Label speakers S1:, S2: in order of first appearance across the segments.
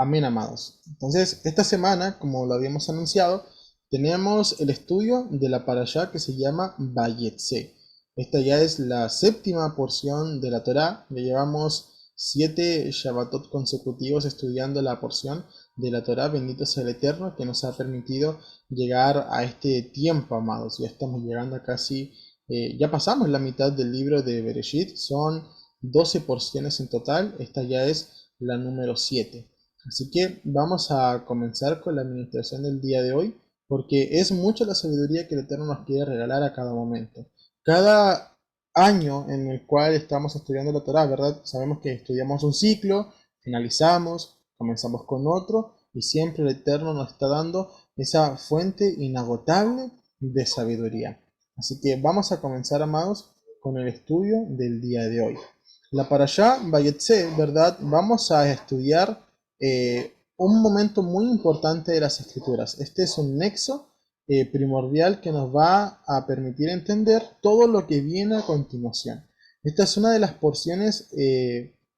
S1: Amén, amados. Entonces, esta semana, como lo habíamos anunciado, tenemos el estudio de la parashá que se llama Vayetse. Esta ya es la séptima porción de la Torá. Ya llevamos 7 Shabbatot consecutivos estudiando la porción de la Torá. Bendito sea el Eterno que nos ha permitido llegar a este tiempo, amados. Ya estamos llegando a casi, ya pasamos la mitad del libro de Bereshit. Son 12 porciones en total. Esta ya es la número 7. Así que vamos a comenzar con la administración del día de hoy, porque es mucha la sabiduría que el Eterno nos quiere regalar a cada momento. Cada año en el cual estamos estudiando la Torá, ¿verdad? Sabemos que estudiamos un ciclo, finalizamos, comenzamos con otro, y siempre el Eterno nos está dando esa fuente inagotable de sabiduría. Así que vamos a comenzar, amados, con el estudio del día de hoy. La parashá Vayetse, ¿verdad? Vamos a estudiar un momento muy importante de las escrituras. Este es un nexo primordial que nos va a permitir entender todo lo que viene a continuación. Esta es una de las porciones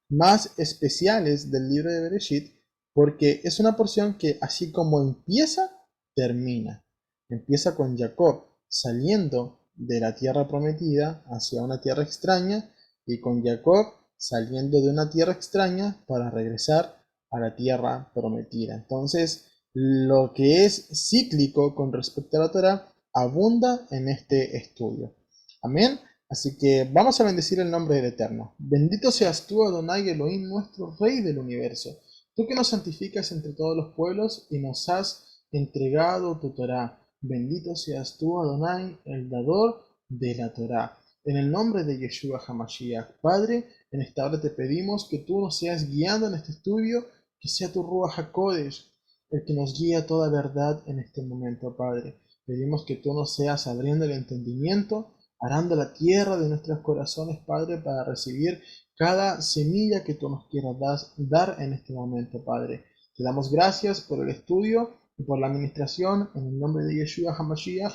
S1: más especiales del libro de Bereshit, porque es una porción que así como empieza, termina. Empieza con Jacob saliendo de la tierra prometida hacia una tierra extraña, y con Jacob saliendo de una tierra extraña para regresar a la tierra prometida. Entonces, lo que es cíclico con respecto a la Torah abunda en este estudio. Amén. Así que vamos a bendecir el nombre del Eterno. Bendito seas tú, Adonai Elohim, nuestro Rey del universo. Tú que nos santificas entre todos los pueblos y nos has entregado tu Torah. Bendito seas tú, Adonai, el dador de la Torah. En el nombre de Yeshua HaMashiach, Padre, en esta hora te pedimos que tú nos seas guiando en este estudio, que sea tu Ruach HaKodesh el que nos guía a toda verdad en este momento, Padre. Pedimos que tú nos seas abriendo el entendimiento, arando la tierra de nuestros corazones, Padre, para recibir cada semilla que tú nos quieras dar en este momento, Padre. Te damos gracias por el estudio y por la administración en el nombre de Yeshua HaMashiach.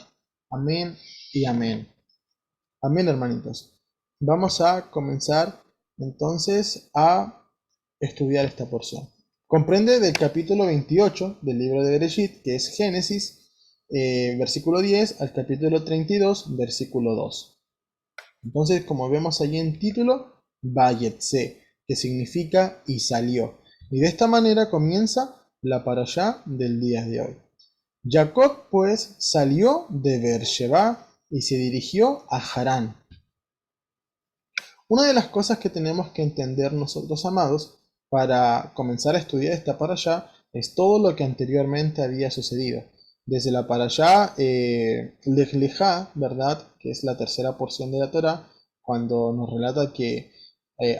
S1: Amén y amén. Amén, hermanitos. Vamos a comenzar entonces a estudiar esta porción. Comprende del capítulo 28 del libro de Bereshit, que es Génesis, versículo 10, al capítulo 32, versículo 2. Entonces, como vemos allí en título, Vayetse, que significa y salió. Y de esta manera comienza la parashá del día de hoy. Jacob pues salió de Beersheba y se dirigió a Harán. Una de las cosas que tenemos que entender nosotros, amados, para comenzar a estudiar esta parashá es todo lo que anteriormente había sucedido. Desde la parashá Lech Lejá, ¿verdad? Que es la tercera porción de la Torá, cuando nos relata que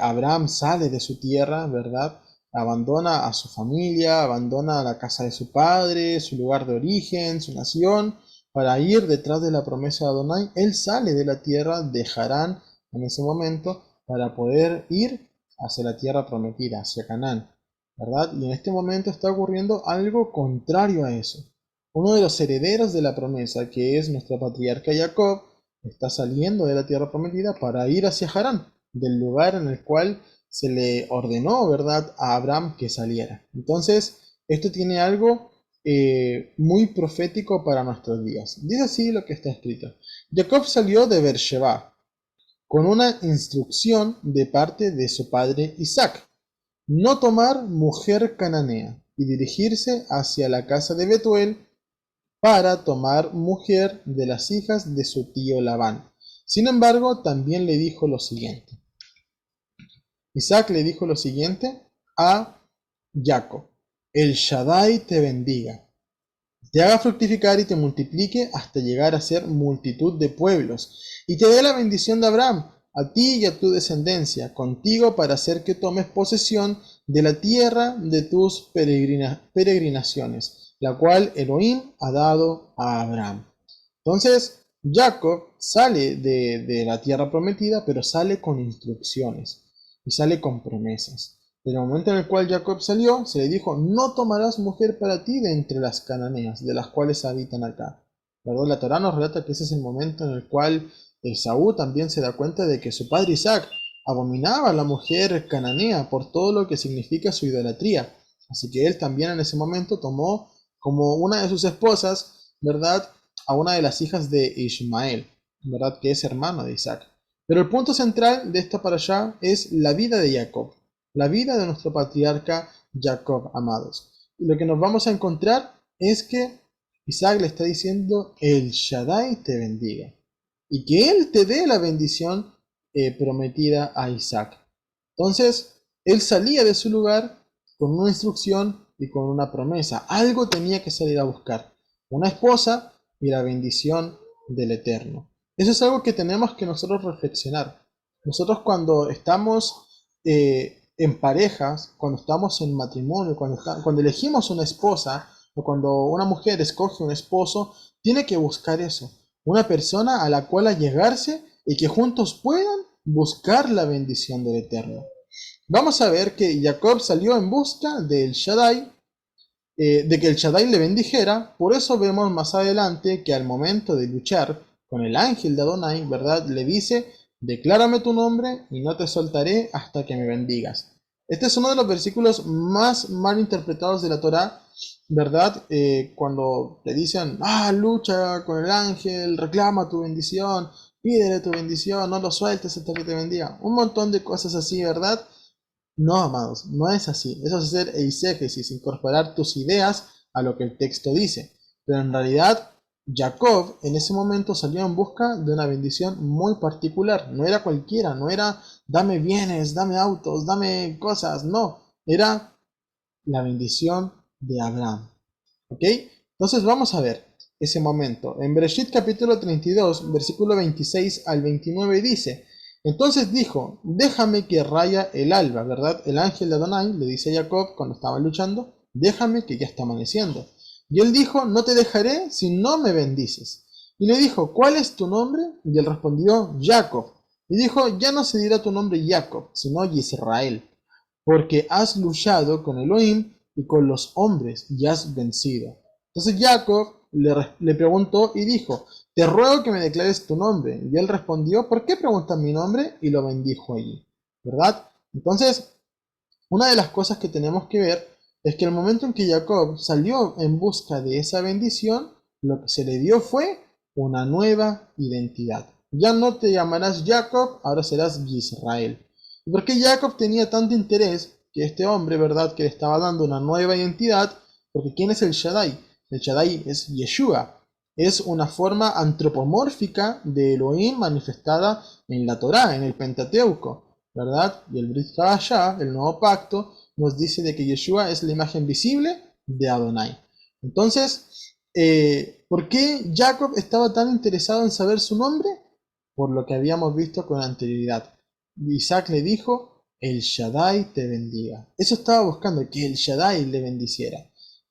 S1: Abraham sale de su tierra, ¿verdad? Abandona a su familia, abandona la casa de su padre, su lugar de origen, su nación, para ir detrás de la promesa de Adonai. Él sale de la tierra de Harán en ese momento para poder ir hacia la tierra prometida, hacia Canaán, ¿verdad? Y en este momento está ocurriendo algo contrario a eso. Uno de los herederos de la promesa, que es nuestra patriarca Jacob, está saliendo de la tierra prometida para ir hacia Harán, del lugar en el cual se le ordenó, ¿verdad?, a Abraham que saliera. Entonces, esto tiene algo muy profético para nuestros días. Dice así lo que está escrito. Jacob salió de Beersheba con una instrucción de parte de su padre Isaac: no tomar mujer cananea y dirigirse hacia la casa de Betuel para tomar mujer de las hijas de su tío Labán. Sin embargo, también le dijo lo siguiente. Isaac le dijo lo siguiente a Jacob: el Shaddai te bendiga, te haga fructificar y te multiplique hasta llegar a ser multitud de pueblos, y te dé la bendición de Abraham, a ti y a tu descendencia, contigo, para hacer que tomes posesión de la tierra de tus peregrinaciones, la cual Elohim ha dado a Abraham. Entonces, Jacob sale de la tierra prometida, pero sale con instrucciones y sale con promesas. En el momento en el cual Jacob salió, se le dijo: no tomarás mujer para ti de entre las cananeas, de las cuales habitan acá. ¿Verdad? La Torá nos relata que ese es el momento en el cual Esaú también se da cuenta de que su padre Isaac abominaba a la mujer cananea por todo lo que significa su idolatría. Así que él también en ese momento tomó como una de sus esposas, ¿verdad?, a una de las hijas de Ismael, ¿verdad?, que es hermano de Isaac. Pero el punto central de esta parashá es la vida de Jacob, la vida de nuestro patriarca Jacob, amados. Y lo que nos vamos a encontrar es que Isaac le está diciendo: el Shaddai te bendiga, y que él te dé la bendición prometida a Isaac. Entonces, él salía de su lugar con una instrucción y con una promesa. Algo tenía que salir a buscar: una esposa y la bendición del Eterno. Eso es algo que tenemos que nosotros reflexionar. Nosotros cuando estamos en parejas, cuando estamos en matrimonio, cuando elegimos una esposa o cuando una mujer escoge un esposo, tiene que buscar eso: una persona a la cual allegarse y que juntos puedan buscar la bendición del Eterno. Vamos a ver que Jacob salió en busca del Shaddai, de que el Shaddai le bendijera. Por eso vemos más adelante que al momento de luchar con el ángel de Adonai, ¿verdad?, le dice: declárame tu nombre y no te soltaré hasta que me bendigas. Este es uno de los versículos más mal interpretados de la Torá, ¿verdad? Cuando te dicen: lucha con el ángel, reclama tu bendición, pídele tu bendición, no lo sueltes hasta que te bendiga. Un montón de cosas así, ¿verdad? No, amados, no es así. Eso es hacer eisegesis, incorporar tus ideas a lo que el texto dice. Pero en realidad, Jacob en ese momento salió en busca de una bendición muy particular. No era cualquiera, no era dame bienes, dame autos, dame cosas. No, era la bendición de Abraham. ¿Ok? Entonces vamos a ver ese momento. En Bereshit capítulo 32, versículo 26 al 29 dice: entonces dijo: déjame que raya el alba, ¿verdad? El ángel de Adonai le dice a Jacob cuando estaban luchando: déjame que ya está amaneciendo. Y él dijo: no te dejaré si no me bendices. Y le dijo: ¿cuál es tu nombre? Y él respondió: Jacob. Y dijo: ya no se dirá tu nombre Jacob, sino Israel, porque has luchado con Elohim y con los hombres y has vencido. Entonces Jacob le preguntó y dijo: te ruego que me declares tu nombre. Y él respondió: ¿por qué preguntas mi nombre? Y lo bendijo allí, ¿verdad? Entonces, una de las cosas que tenemos que ver es que el momento en que Jacob salió en busca de esa bendición, lo que se le dio fue una nueva identidad. Ya no te llamarás Jacob, ahora serás Israel. ¿Y por qué Jacob tenía tanto interés que este hombre, verdad, que le estaba dando una nueva identidad? Porque ¿quién es el Shaddai? El Shaddai es Yeshua. Es una forma antropomórfica de Elohim manifestada en la Torá, en el Pentateuco, ¿verdad? Y el Brit Hadashah, el nuevo pacto, nos dice de que Yeshua es la imagen visible de Adonai. Entonces, ¿por qué Jacob estaba tan interesado en saber su nombre? Por lo que habíamos visto con anterioridad. Isaac le dijo: el Shaddai te bendiga. Eso estaba buscando, que el Shaddai le bendiciera.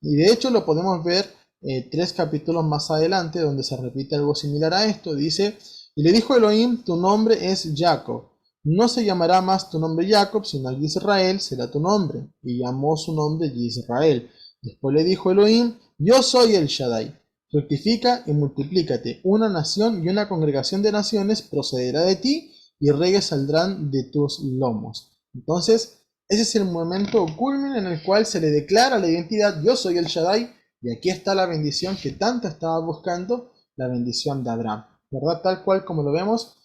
S1: Y de hecho lo podemos ver 3 capítulos más adelante, donde se repite algo similar a esto. Dice: y le dijo Elohim: tu nombre es Jacob. No se llamará más tu nombre Jacob, sino Israel será tu nombre. Y llamó su nombre Israel. Después le dijo Elohim: yo soy el Shaddai. Fructifica y multiplícate. Una nación y una congregación de naciones procederá de ti, y reyes saldrán de tus lomos. Entonces, ese es el momento culmine en el cual se le declara la identidad: yo soy el Shaddai, y aquí está la bendición que tanto estaba buscando, la bendición de Abraham, ¿verdad? Tal cual como lo vemos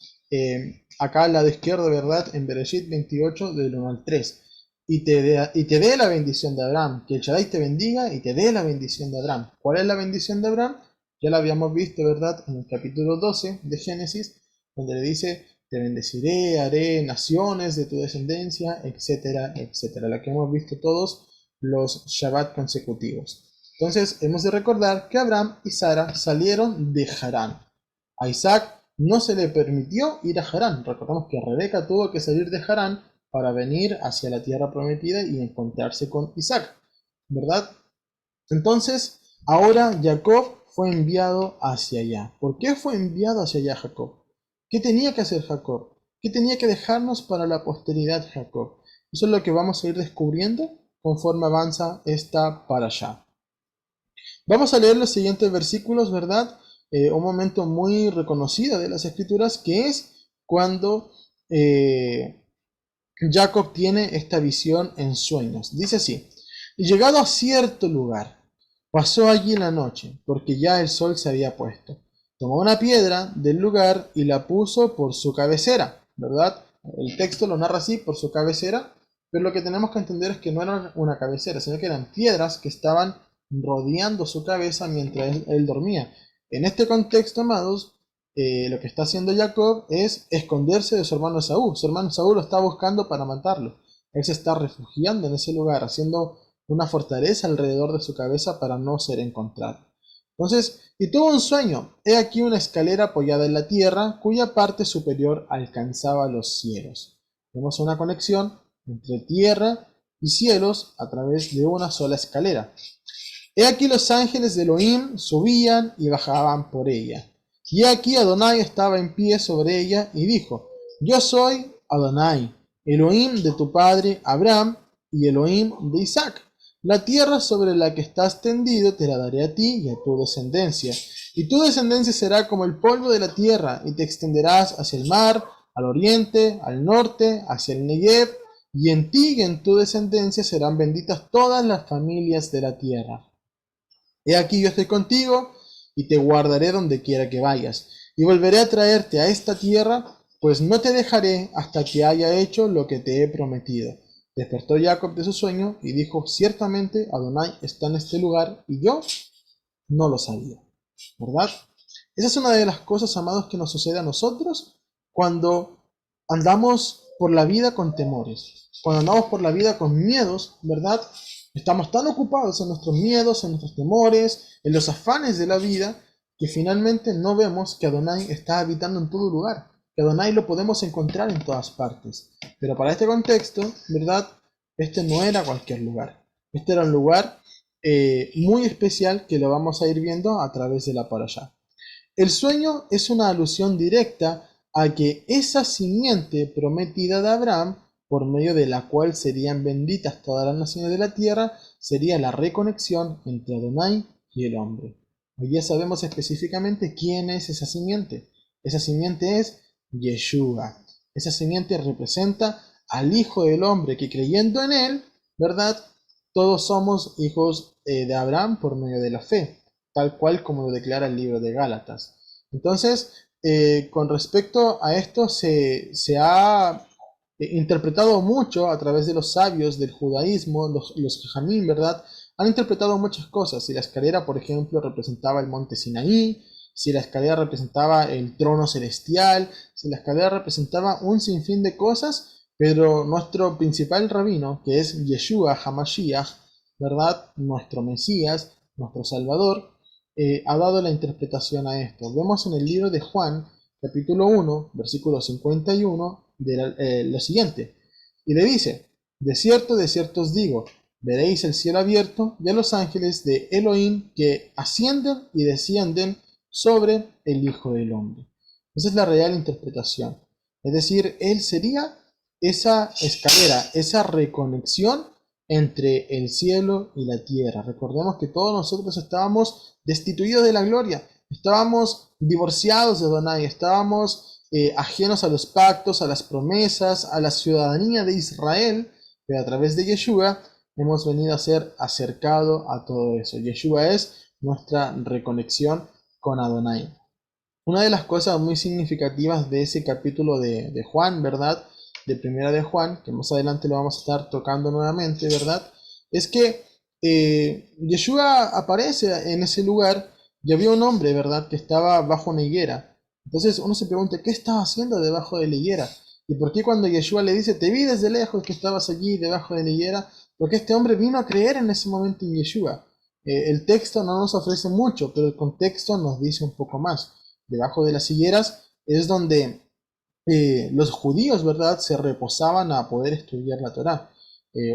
S1: acá al lado izquierdo, ¿verdad? En Bereshit 28 del 1 al 3. Y te dé la bendición de Abraham, que el Shaddai te bendiga y te dé la bendición de Abraham. ¿Cuál es la bendición de Abraham? Ya la habíamos visto, ¿verdad? En el capítulo 12 de Génesis, donde le dice: te bendeciré, haré naciones de tu descendencia, etcétera, etcétera. La que hemos visto todos los Shabbat consecutivos. Entonces, hemos de recordar que Abraham y Sara salieron de Harán. A Isaac no se le permitió ir a Harán. Recordamos que Rebeca tuvo que salir de Harán para venir hacia la tierra prometida y encontrarse con Isaac, ¿verdad? Entonces, ahora Jacob fue enviado hacia allá. ¿Por qué fue enviado hacia allá Jacob? ¿Qué tenía que hacer Jacob? ¿Qué tenía que dejarnos para la posteridad Jacob? Eso es lo que vamos a ir descubriendo conforme avanza esta parashá. Vamos a leer los siguientes versículos, ¿verdad? Un momento muy reconocido de las escrituras, que es cuando Jacob tiene esta visión en sueños. Dice así: Y llegado a cierto lugar, pasó allí la noche, porque ya el sol se había puesto. Tomó una piedra del lugar y la puso por su cabecera, ¿verdad? El texto lo narra así, por su cabecera, pero lo que tenemos que entender es que no era una cabecera, sino que eran piedras que estaban rodeando su cabeza mientras él dormía. En este contexto, amados, lo que está haciendo Jacob es esconderse de su hermano Saúl. Su hermano Saúl lo está buscando para matarlo. Él se está refugiando en ese lugar, haciendo una fortaleza alrededor de su cabeza para no ser encontrado. Entonces, y tuvo un sueño. He aquí una escalera apoyada en la tierra, cuya parte superior alcanzaba los cielos. Vemos una conexión entre tierra y cielos a través de una sola escalera. He aquí los ángeles de Elohim subían y bajaban por ella. Y he aquí Adonai estaba en pie sobre ella y dijo: Yo soy Adonai, Elohim de tu padre Abraham y Elohim de Isaac. La tierra sobre la que estás tendido te la daré a ti y a tu descendencia. Y tu descendencia será como el polvo de la tierra, y te extenderás hacia el mar, al oriente, al norte, hacia el Negev, y en ti y en tu descendencia serán benditas todas las familias de la tierra. He aquí yo estoy contigo y te guardaré donde quiera que vayas, y volveré a traerte a esta tierra, pues no te dejaré hasta que haya hecho lo que te he prometido. Despertó Jacob de su sueño y dijo: Ciertamente Adonai está en este lugar y yo no lo sabía. ¿Verdad? Esa es una de las cosas, amados, que nos sucede a nosotros cuando andamos por la vida con temores, cuando andamos por la vida con miedos, ¿verdad? Estamos tan ocupados en nuestros miedos, en nuestros temores, en los afanes de la vida, que finalmente no vemos que Adonai está habitando en todo lugar, que Adonai lo podemos encontrar en todas partes. Pero para este contexto, ¿verdad? Este no era cualquier lugar. Este era un lugar muy especial que lo vamos a ir viendo a través de la parashá. El sueño es una alusión directa a que esa simiente prometida de Abraham, por medio de la cual serían benditas todas las naciones de la tierra, sería la reconexión entre Adonai y el hombre. Hoy ya sabemos específicamente quién es esa simiente. Esa simiente es Yeshua. Esa simiente representa al Hijo del Hombre que, creyendo en él, ¿verdad? Todos somos hijos de Abraham por medio de la fe, tal cual como lo declara el libro de Gálatas. Entonces, con respecto a esto, se ha interpretado mucho a través de los sabios del judaísmo, los jajamim, ¿verdad? Han interpretado muchas cosas. Si la escalera, por ejemplo, representaba el monte Sinaí, si la escalera representaba el trono celestial, si la escalera representaba un sinfín de cosas, pero nuestro principal rabino, que es Yeshua HaMashiach, ¿verdad? Nuestro Mesías, nuestro Salvador, ha dado la interpretación a esto. Vemos en el libro de Juan, capítulo 1, versículo 51, lo siguiente. Y le dice: de cierto os digo, veréis el cielo abierto y a los ángeles de Elohim que ascienden y descienden sobre el Hijo del Hombre. Esa es la real interpretación. Es decir, Él sería esa escalera, esa reconexión entre el cielo y la tierra. Recordemos que todos nosotros estábamos destituidos de la gloria, estábamos divorciados de Adonai, estábamos ajenos a los pactos, a las promesas, a la ciudadanía de Israel, pero a través de Yeshua hemos venido a ser acercados a todo eso. Yeshua es nuestra reconexión con Adonai. Una de las cosas muy significativas de ese capítulo de Juan, ¿verdad? De Primera de Juan, que más adelante lo vamos a estar tocando nuevamente, ¿verdad? Es que Yeshua aparece en ese lugar y había un hombre, ¿verdad? Que estaba bajo una higuera. Entonces uno se pregunta: ¿qué estaba haciendo debajo de la higuera? ¿Y por qué cuando Yeshua le dice: te vi desde lejos que estabas allí debajo de la higuera? Porque este hombre vino a creer en ese momento en Yeshua. El texto no nos ofrece mucho, pero el contexto nos dice un poco más. Debajo de las higueras es donde los judíos, ¿verdad?, se reposaban a poder estudiar la Torá.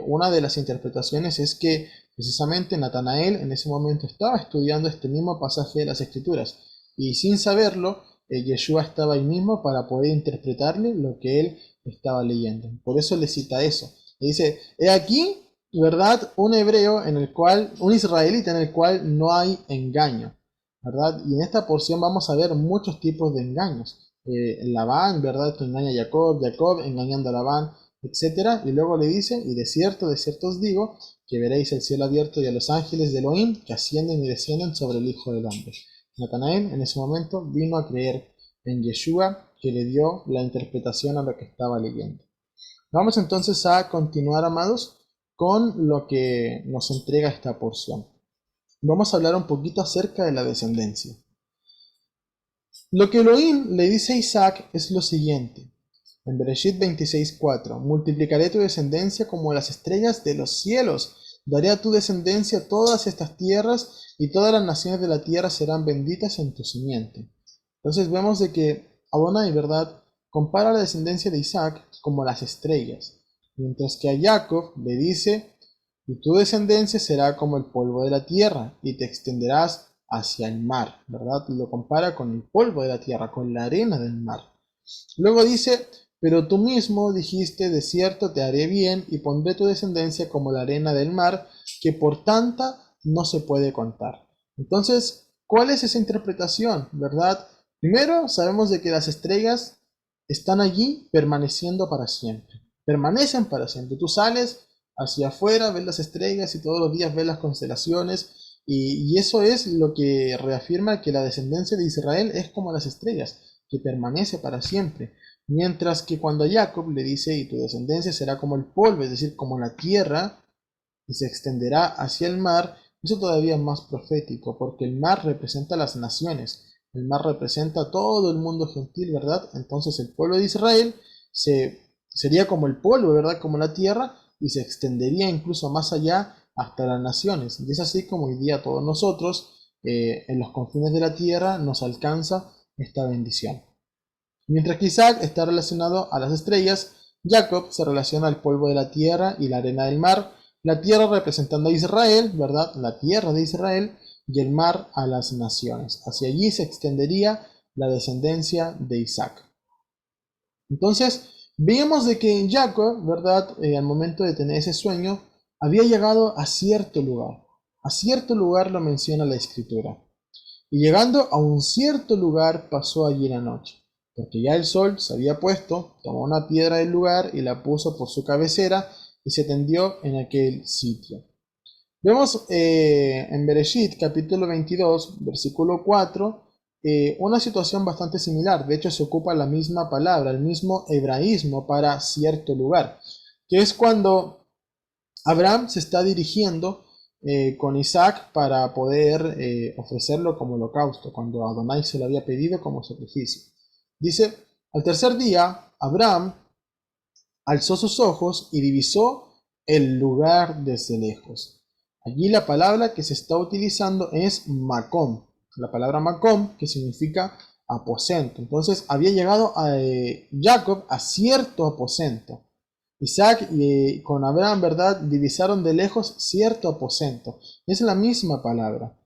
S1: Una de las interpretaciones es que precisamente Natanael en ese momento estaba estudiando este mismo pasaje de las Escrituras y sin saberlo, Yeshua estaba ahí mismo para poder interpretarle lo que él estaba leyendo. Por eso le cita eso. Le dice: he aquí, ¿verdad?, un hebreo en el cual, un israelita en el cual no hay engaño, ¿verdad? Y en esta porción vamos a ver muchos tipos de engaños. Labán, ¿verdad?, que engaña a Jacob, Jacob engañando a Labán, etcétera. Y luego le dice, y de cierto os digo, que veréis el cielo abierto y a los ángeles de Elohim que ascienden y descienden sobre el Hijo del Hombre. Natanael en ese momento vino a creer en Yeshua, que le dio la interpretación a lo que estaba leyendo. Vamos entonces a continuar, amados, con lo que nos entrega esta porción. Vamos a hablar un poquito acerca de la descendencia. Lo que Elohim le dice a Isaac es lo siguiente. En Bereshit 26:4, multiplicaré tu descendencia como las estrellas de los cielos. Daré a tu descendencia todas estas tierras y todas las naciones de la tierra serán benditas en tu simiente. Entonces vemos de que Adonai, ¿verdad?, compara la descendencia de Isaac como las estrellas, mientras que a Jacob le dice, y tu descendencia será como el polvo de la tierra y te extenderás hacia el mar, ¿verdad? Lo compara con el polvo de la tierra, con la arena del mar. Luego dice, pero tú mismo dijiste, de cierto te haré bien y pondré tu descendencia como la arena del mar, que por tanta no se puede contar. Entonces, ¿cuál es esa interpretación, verdad? Primero, sabemos de que las estrellas están allí permaneciendo para siempre. Permanecen para siempre. Tú sales hacia afuera, ves las estrellas y todos los días ves las constelaciones. Y eso es lo que reafirma que la descendencia de Israel es como las estrellas, que permanece para siempre. Mientras que cuando a Jacob le dice, y tu descendencia será como el polvo, es decir, como la tierra, y se extenderá hacia el mar, eso todavía es más profético, porque el mar representa las naciones, el mar representa todo el mundo gentil, ¿verdad? Entonces el pueblo de Israel sería como el polvo, ¿verdad? Como la tierra, y se extendería incluso más allá hasta las naciones. Y es así como hoy día todos nosotros, en los confines de la tierra, nos alcanza esta bendición. Mientras que Isaac está relacionado a las estrellas, Jacob se relaciona al polvo de la tierra y la arena del mar, la tierra representando a Israel, ¿verdad? La tierra de Israel, y el mar a las naciones. Hacia allí se extendería la descendencia de Isaac. Entonces, veíamos de que Jacob, ¿verdad? Al momento de tener ese sueño, había llegado a cierto lugar. A cierto lugar lo menciona la escritura. Y llegando a un cierto lugar pasó allí la noche, porque ya el sol se había puesto, tomó una piedra del lugar y la puso por su cabecera y se tendió en aquel sitio. Vemos en Bereshit capítulo 22, versículo 4, una situación bastante similar. De hecho se ocupa la misma palabra, el mismo hebraísmo para cierto lugar, que es cuando Abraham se está dirigiendo con Isaac para poder ofrecerlo como holocausto, cuando Adonai se lo había pedido como sacrificio. Dice, al tercer día, Abraham alzó sus ojos y divisó el lugar desde lejos. Allí la palabra que se está utilizando es Macom, la palabra Macom, que significa aposento. Entonces había llegado a Jacob a cierto aposento. Isaac y con Abraham, ¿verdad?, divisaron de lejos cierto aposento. Es la misma palabra.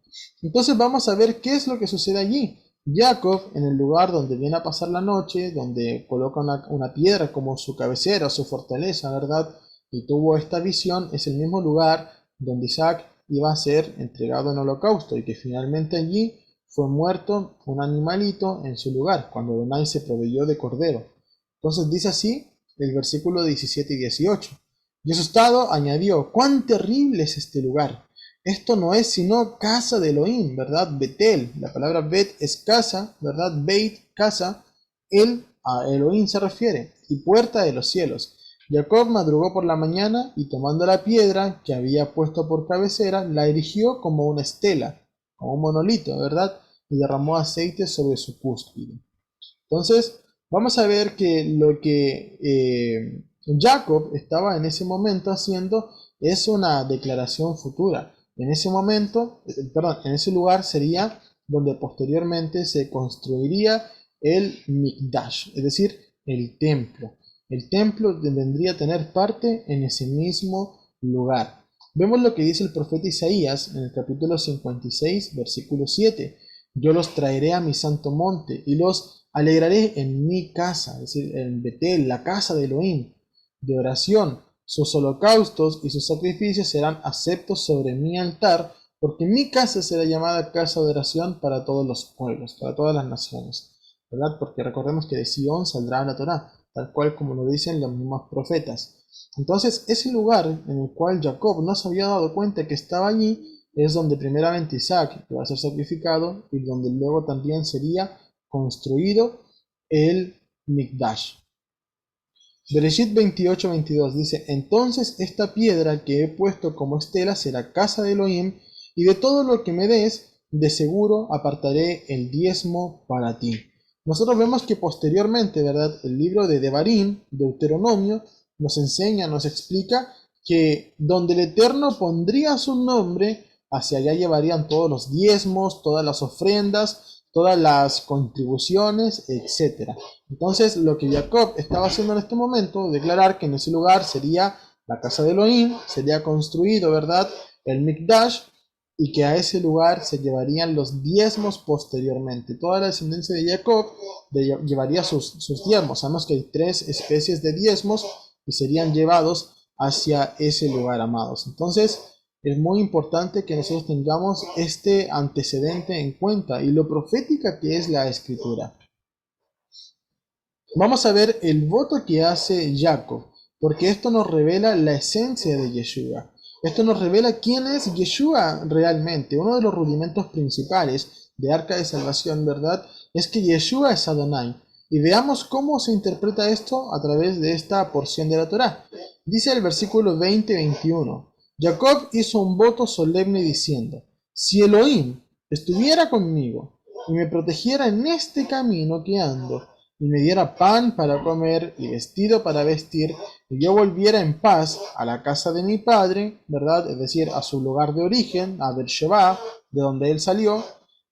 S1: Entonces vamos a ver qué es lo que sucede allí. Jacob, en el lugar donde viene a pasar la noche, donde coloca una piedra como su cabecera, su fortaleza, ¿verdad?, y tuvo esta visión, es el mismo lugar donde Isaac iba a ser entregado en holocausto y que finalmente allí fue muerto un animalito en su lugar, cuando Adonai se proveyó de cordero. Entonces dice así el versículo 17 y 18. Y asustado añadió, ¡cuán terrible es este lugar! Esto no es sino casa de Elohim, ¿verdad? Betel, la palabra Bet es casa, ¿verdad? Beit, casa, él a Elohim se refiere, y puerta de los cielos. Jacob madrugó por la mañana y tomando la piedra que había puesto por cabecera, la erigió como una estela, como un monolito, ¿verdad? Y derramó aceite sobre su cúspide. Entonces, vamos a ver que lo que Jacob estaba en ese momento haciendo es una declaración futura. En ese momento, perdón, en ese lugar sería donde posteriormente se construiría el Mikdash, es decir, el templo. El templo vendría a tener parte en ese mismo lugar. Vemos lo que dice el profeta Isaías en el capítulo 56, versículo 7. Yo los traeré a mi santo monte y los alegraré en mi casa, es decir, en Betel, la casa de Elohim, de oración. Sus holocaustos y sus sacrificios serán aceptos sobre mi altar, porque mi casa será llamada casa de oración para todos los pueblos, para todas las naciones, ¿verdad? Porque recordemos que de Sion saldrá la Torá. tal cual como lo dicen los mismos profetas. Entonces, ese lugar en el cual Jacob no se había dado cuenta que estaba allí, es donde primeramente Isaac va a ser sacrificado y donde luego también sería construido el Mikdash. Bereshit 28:22 dice: Entonces esta piedra que he puesto como estela será casa de Elohim, y de todo lo que me des, de seguro apartaré el diezmo para ti. Nosotros vemos que posteriormente, ¿verdad? El libro de Devarim, Deuteronomio, nos enseña, nos explica que donde el Eterno pondría su nombre, hacia allá llevarían todos los diezmos, todas las ofrendas, todas las contribuciones, etc. Entonces, lo que Jacob estaba haciendo en este momento, declarar que en ese lugar sería la casa de Elohim, sería construido, ¿verdad?, el Mikdash, y que a ese lugar se llevarían los diezmos posteriormente. Toda la descendencia de Jacob llevaría sus diezmos. Sabemos que hay 3 especies de diezmos y serían llevados hacia ese lugar, amados. Entonces, es muy importante que nosotros tengamos este antecedente en cuenta y lo profética que es la escritura. Vamos a ver el voto que hace Jacob, porque esto nos revela la esencia de Yeshua. Esto nos revela quién es Yeshua realmente. Uno de los rudimentos principales de Arca de Salvación, ¿verdad?, es que Yeshua es Adonai. Y veamos cómo se interpreta esto a través de esta porción de la Torá. Dice el versículo 20-21. Jacob hizo un voto solemne diciendo: Si Elohim estuviera conmigo y me protegiera en este camino que ando, y me diera pan para comer y vestido para vestir, y yo volviera en paz a la casa de mi padre, ¿verdad?, es decir, a su lugar de origen, a Beersheba, de donde él salió,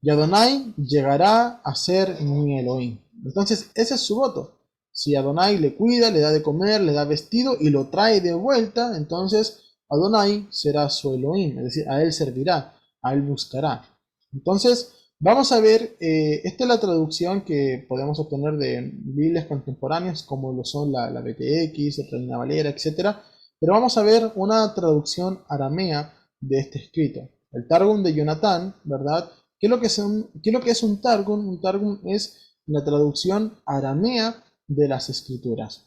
S1: y Adonai llegará a ser mi Elohim. Entonces, ese es su voto. Si Adonai le cuida, le da de comer, le da vestido y lo trae de vuelta, entonces Adonai será su Elohim, es decir, a él servirá, a él buscará. Entonces, vamos a ver, esta es la traducción que podemos obtener de Biblias contemporáneas, como lo son la BTX, Reina Valera, etc. Pero vamos a ver una traducción aramea de este escrito. El Targum de Jonatán, ¿verdad? ¿Qué es lo que es un Targum? Un Targum es la traducción aramea de las escrituras.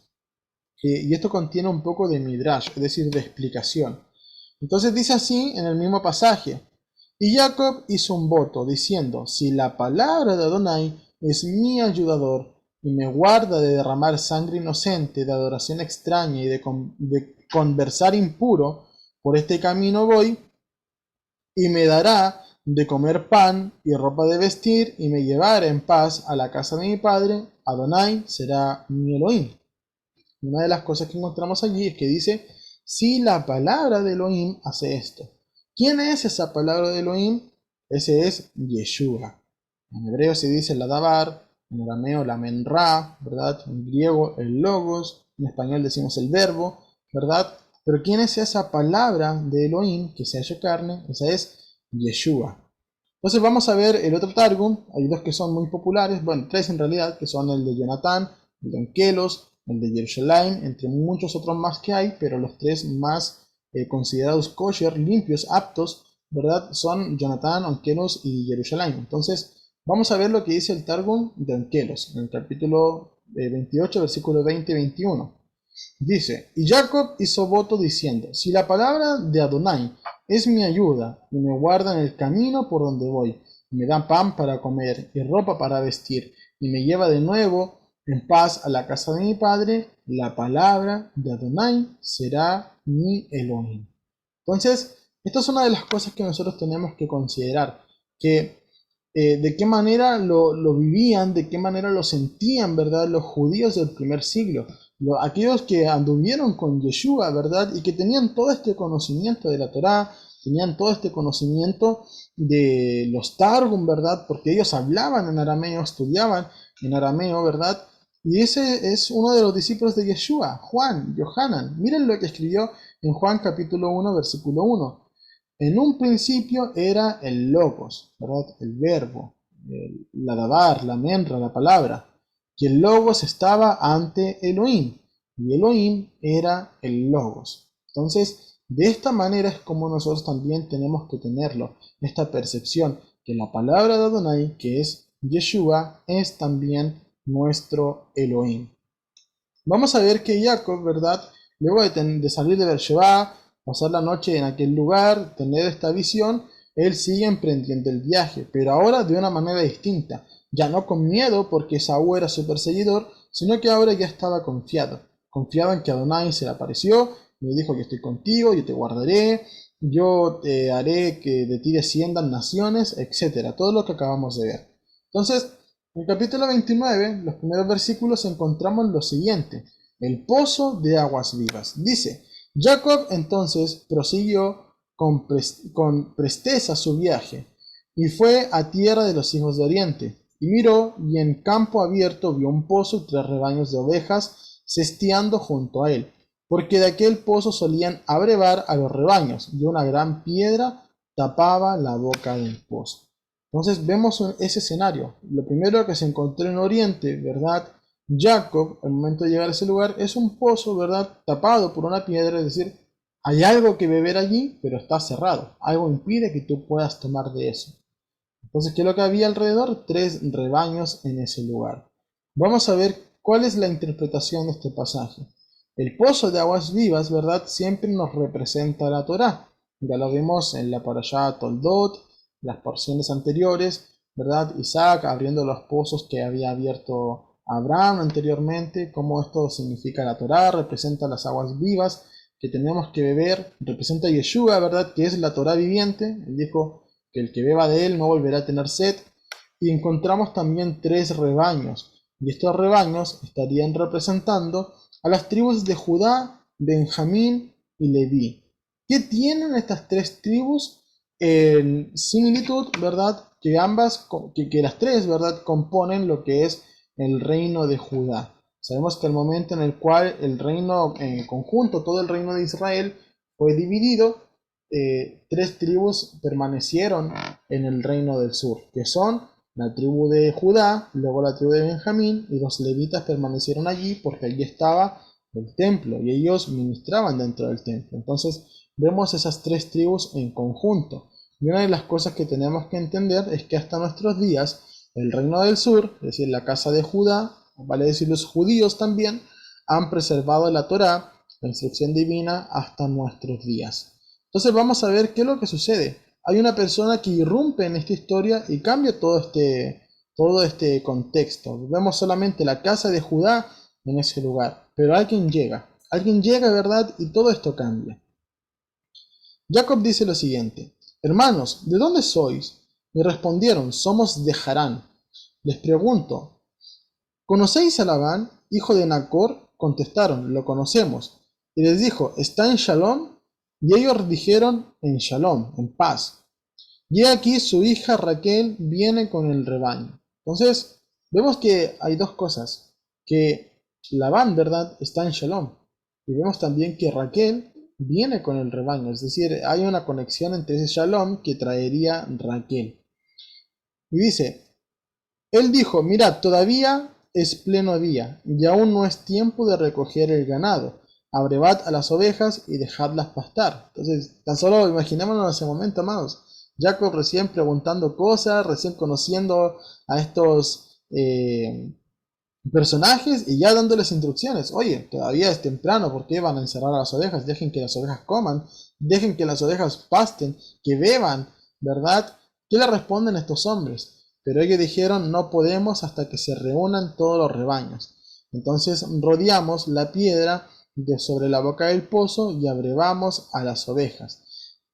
S1: Y esto contiene un poco de midrash, es decir, de explicación. Entonces dice así en el mismo pasaje: Y Jacob hizo un voto, diciendo: Si la palabra de Adonai es mi ayudador, y me guarda de derramar sangre inocente, de adoración extraña y de conversar impuro, por este camino voy, y me dará de comer pan y ropa de vestir, y me llevará en paz a la casa de mi padre, Adonai será mi Elohim. Una de las cosas que encontramos allí es que dice: si la palabra de Elohim hace esto. ¿Quién es esa palabra de Elohim? Ese es Yeshua. En hebreo se dice la dabar, en arameo la menra, ¿verdad? En griego el logos, en español decimos el verbo, ¿verdad? Pero ¿quién es esa palabra de Elohim que se ha hecho carne? Esa es Yeshua. Entonces vamos a ver el otro Targum. Hay 2 que son muy populares, bueno, 3 en realidad, que son el de Jonatán, el de Onkelos, el de Jerusalén, entre muchos otros más que hay, pero los 3 más considerados kosher, limpios, aptos, ¿verdad?, son Jonatán, Onkelos y Jerusalén. Entonces vamos a ver lo que dice el Targum de Onkelos, en el capítulo 28, versículo 20-21. Dice: Y Jacob hizo voto diciendo: Si la palabra de Adonai es mi ayuda, y me guarda en el camino por donde voy, y me da pan para comer y ropa para vestir, y me lleva de nuevo en paz a la casa de mi padre, la palabra de Adonai será mi Elohim. Entonces, esto es una de las cosas que nosotros tenemos que considerar, que de qué manera lo vivían, de qué manera lo sentían, ¿verdad?, los judíos del primer siglo, aquellos que anduvieron con Yeshua, ¿verdad?, y que tenían todo este conocimiento de la Torá, tenían todo este conocimiento de los Targum, ¿verdad?, porque ellos hablaban en arameo, estudiaban en arameo, ¿verdad? Y ese es uno de los discípulos de Yeshua, Juan, Yohanan. Miren lo que escribió en Juan capítulo 1, versículo 1. En un principio era el logos, ¿verdad?, el verbo, la dabar, la menra, la palabra. Y el logos estaba ante Elohim, y Elohim era el logos. Entonces, de esta manera es como nosotros también tenemos que tenerlo, esta percepción, que la palabra de Adonai, que es Yeshua, es también nuestro Elohim. Vamos a ver que Jacob, ¿verdad? Luego de salir de Beersheba, pasar la noche en aquel lugar, tener esta visión, él sigue emprendiendo el viaje, pero ahora de una manera distinta. Ya no con miedo porque Saúl era su perseguidor, sino que ahora ya estaba confiado. Confiado en que Adonai se le apareció y le dijo: yo estoy contigo, yo te guardaré, yo te haré que de ti desciendan naciones, etcétera. Todo lo que acabamos de ver. Entonces, en el capítulo 29, los primeros versículos, encontramos lo siguiente: el pozo de aguas vivas. Dice: Jacob entonces prosiguió con presteza su viaje, y fue a tierra de los hijos de Oriente, y miró, y en campo abierto vio un pozo y 3 rebaños de ovejas sesteando junto a él, porque de aquel pozo solían abrevar a los rebaños, y una gran piedra tapaba la boca del pozo. Entonces vemos ese escenario. Lo primero que se encontró en Oriente, ¿verdad? Jacob, al momento de llegar a ese lugar, es un pozo, ¿verdad? Tapado por una piedra, es decir, hay algo que beber allí, pero está cerrado. Algo impide que tú puedas tomar de eso. Entonces, ¿qué es lo que había alrededor? 3 rebaños en ese lugar. Vamos a ver cuál es la interpretación de este pasaje. El pozo de aguas vivas, ¿verdad? Siempre nos representa la Torá. Ya lo vimos en la Parashá Toldot, las porciones anteriores, ¿verdad? Isaac abriendo los pozos que había abierto Abraham anteriormente, cómo esto significa la Torá, representa las aguas vivas que tenemos que beber, representa Yeshua, ¿verdad? Que es la Torá viviente. Él dijo que el que beba de él no volverá a tener sed. Y encontramos también 3 rebaños, y estos rebaños estarían representando a las tribus de Judá, Benjamín y Leví. ¿Qué tienen estas 3 tribus? En similitud, ¿verdad? Que ambas, que las 3, ¿verdad? Componen lo que es el reino de Judá. Sabemos que el momento en el cual el reino en conjunto, todo el reino de Israel, fue dividido, 3 tribus permanecieron en el reino del sur, que son la tribu de Judá, luego la tribu de Benjamín, y los levitas permanecieron allí porque allí estaba el templo y ellos ministraban dentro del templo. Entonces vemos esas 3 tribus en conjunto. Y una de las cosas que tenemos que entender es que hasta nuestros días el reino del sur, es decir, la casa de Judá, vale decir los judíos también, han preservado la Torá, la instrucción divina, hasta nuestros días. Entonces vamos a ver qué es lo que sucede. Hay una persona que irrumpe en esta historia y cambia todo este contexto. Vemos solamente la casa de Judá en ese lugar, pero alguien llega, ¿verdad? Y todo esto cambia. Jacob dice lo siguiente: hermanos, ¿de dónde sois? Y respondieron: somos de Harán. Les pregunto: ¿conocéis a Labán, hijo de Nacor? Contestaron: lo conocemos. Y les dijo: ¿está en Shalom? Y ellos dijeron: en Shalom, en paz. Y aquí su hija Raquel viene con el rebaño. Entonces, vemos que hay 2 cosas: que Labán, ¿verdad?, está en Shalom. Y vemos también que Raquel viene con el rebaño. Es decir, hay una conexión entre ese Shalom que traería Raquel. Y dice: él dijo: mirad, todavía es pleno día, y aún no es tiempo de recoger el ganado. Abrevad a las ovejas y dejadlas pastar. Entonces, tan solo imaginémonos en ese momento, amados. Jacob recién preguntando cosas, recién conociendo a estos personajes y ya dándoles instrucciones. Oye, todavía es temprano, ¿por qué van a encerrar a las ovejas? Dejen que las ovejas coman, dejen que las ovejas pasten, que beban, ¿verdad? ¿Qué le responden estos hombres? Pero ellos dijeron: no podemos hasta que se reúnan todos los rebaños. Entonces rodeamos la piedra de sobre la boca del pozo y abrevamos a las ovejas.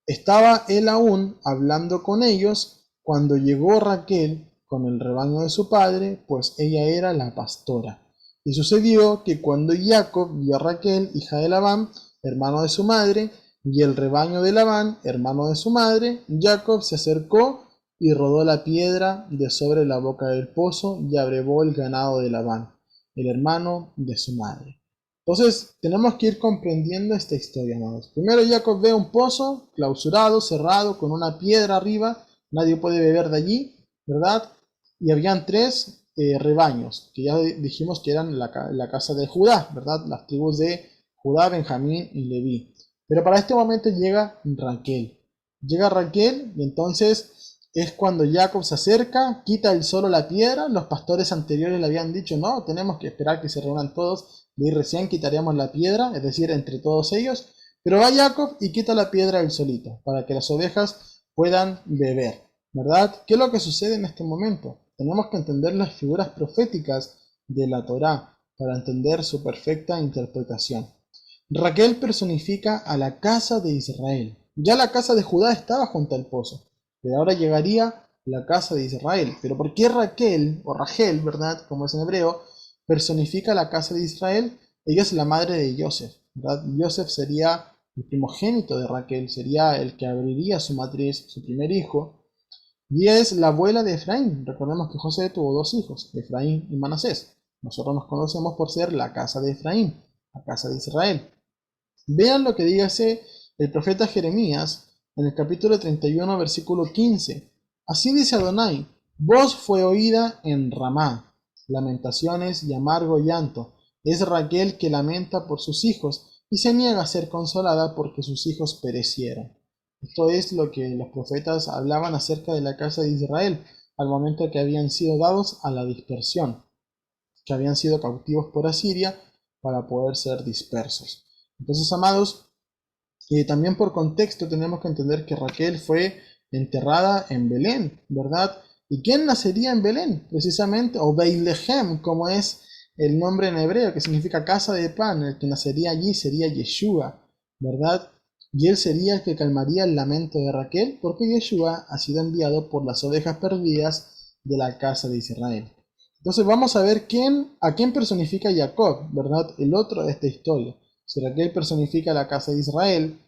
S1: Estaba él aún hablando con ellos cuando llegó Raquel con el rebaño de su padre, pues ella era la pastora. Y sucedió que cuando Jacob vio a Raquel, hija de Labán, hermano de su madre, y el rebaño de Labán, hermano de su madre, Jacob se acercó y rodó la piedra de sobre la boca del pozo y abrevó el ganado de Labán, el hermano de su madre. Entonces tenemos que ir comprendiendo esta historia, amados. Primero Jacob ve un pozo clausurado, cerrado, con una piedra arriba, nadie puede beber de allí, ¿verdad? Y habían 3 rebaños, que ya dijimos que eran la casa de Judá, ¿verdad? Las tribus de Judá, Benjamín y Leví. Pero para este momento llega Raquel. Llega Raquel y entonces es cuando Jacob se acerca, quita él solo la piedra. Los pastores anteriores le habían dicho: no, tenemos que esperar que se reúnan todos De ahí recién quitaríamos la piedra, es decir, entre todos ellos. Pero va Jacob y quita la piedra él solito, para que las ovejas puedan beber, ¿verdad? ¿Qué es lo que sucede en este momento? Tenemos que entender las figuras proféticas de la Torá para entender su perfecta interpretación. Raquel personifica a la casa de Israel. Ya la casa de Judá estaba junto al pozo, pero ahora llegaría la casa de Israel. Pero ¿por qué Raquel, o Rachel, verdad, como es en hebreo, personifica la casa de Israel? Ella es la madre de Joseph, ¿verdad? Joseph sería el primogénito de Raquel, sería el que abriría su matriz, su primer hijo, y es la abuela de Efraín. Recordemos que José tuvo dos hijos, Efraín y Manasés. Nosotros nos conocemos por ser la casa de Efraín, la casa de Israel. Vean lo que dice el profeta Jeremías en el capítulo 31, versículo 15. Así dice Adonai: voz fue oída en Ramá, lamentaciones y amargo llanto. Es Raquel que lamenta por sus hijos y se niega a ser consolada porque sus hijos perecieron. Esto es lo que los profetas hablaban acerca de la casa de Israel al momento que habían sido dados a la dispersión, que habían sido cautivos por Asiria para poder ser dispersos. Entonces, amados, también por contexto tenemos que entender que Raquel fue enterrada en Belén, ¿verdad? ¿Y quién nacería en Belén? Precisamente, o Beilehem, como es el nombre en hebreo, que significa casa de pan. El que nacería allí sería Yeshua, ¿verdad? Y él sería el que calmaría el lamento de Raquel, porque Yeshua ha sido enviado por las ovejas perdidas de la casa de Israel. Entonces vamos a ver a quién personifica Jacob, ¿verdad? El otro de esta historia. Si Raquel personifica la casa de Israel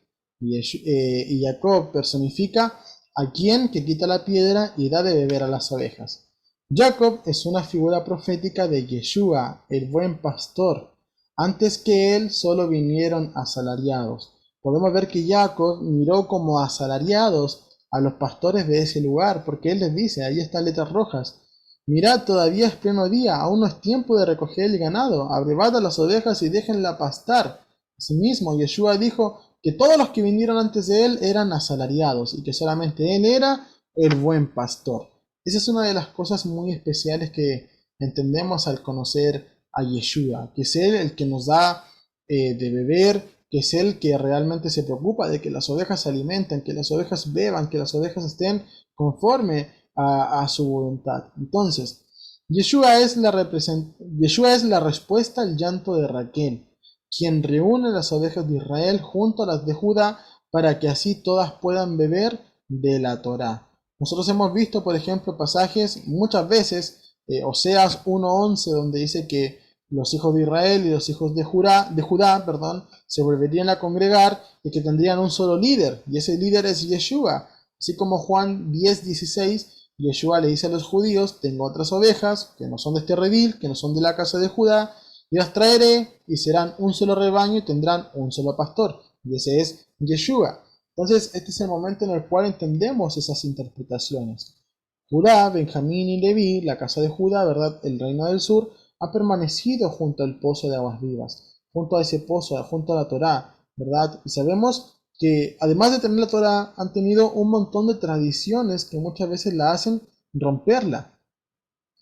S1: y Jacob personifica a quien que quita la piedra y da de beber a las ovejas. Jacob es una figura profética de Yeshua, el buen pastor. Antes que él solo vinieron asalariados. Podemos ver que Jacob miró como asalariados a los pastores de ese lugar, porque él les dice, ahí están letras rojas: mirad, todavía es pleno día, aún no es tiempo de recoger el ganado, arrebatad las ovejas y déjenla pastar. Asimismo, Yeshua dijo que todos los que vinieron antes de él eran asalariados y que solamente él era el buen pastor. Esa es una de las cosas muy especiales que entendemos al conocer a Yeshua, que es él el que nos da de beber, que es él que realmente se preocupa de que las ovejas se alimenten, que las ovejas beban, que las ovejas estén conforme a su voluntad. Entonces, Yeshua es la respuesta al llanto de Raquel, quien reúne las ovejas de Israel junto a las de Judá para que así todas puedan beber de la Torá. Nosotros hemos visto, por ejemplo, pasajes muchas veces, Oseas 1:11, donde dice que los hijos de Israel y los hijos de Judá, se volverían a congregar y que tendrían un solo líder, y ese líder es Yeshua. Así como Juan 10:16, Yeshua le dice a los judíos: tengo otras ovejas que no son de este redil, que no son de la casa de Judá, y las traeré y serán un solo rebaño y tendrán un solo pastor. Y ese es Yeshua. Entonces, este es el momento en el cual entendemos esas interpretaciones. Judá, Benjamín y Leví, la casa de Judá, ¿verdad? El reino del sur, ha permanecido junto al pozo de aguas vivas, junto a ese pozo, junto a la Torá, ¿verdad? Y sabemos que además de tener la Torá, han tenido un montón de tradiciones que muchas veces la hacen romperla.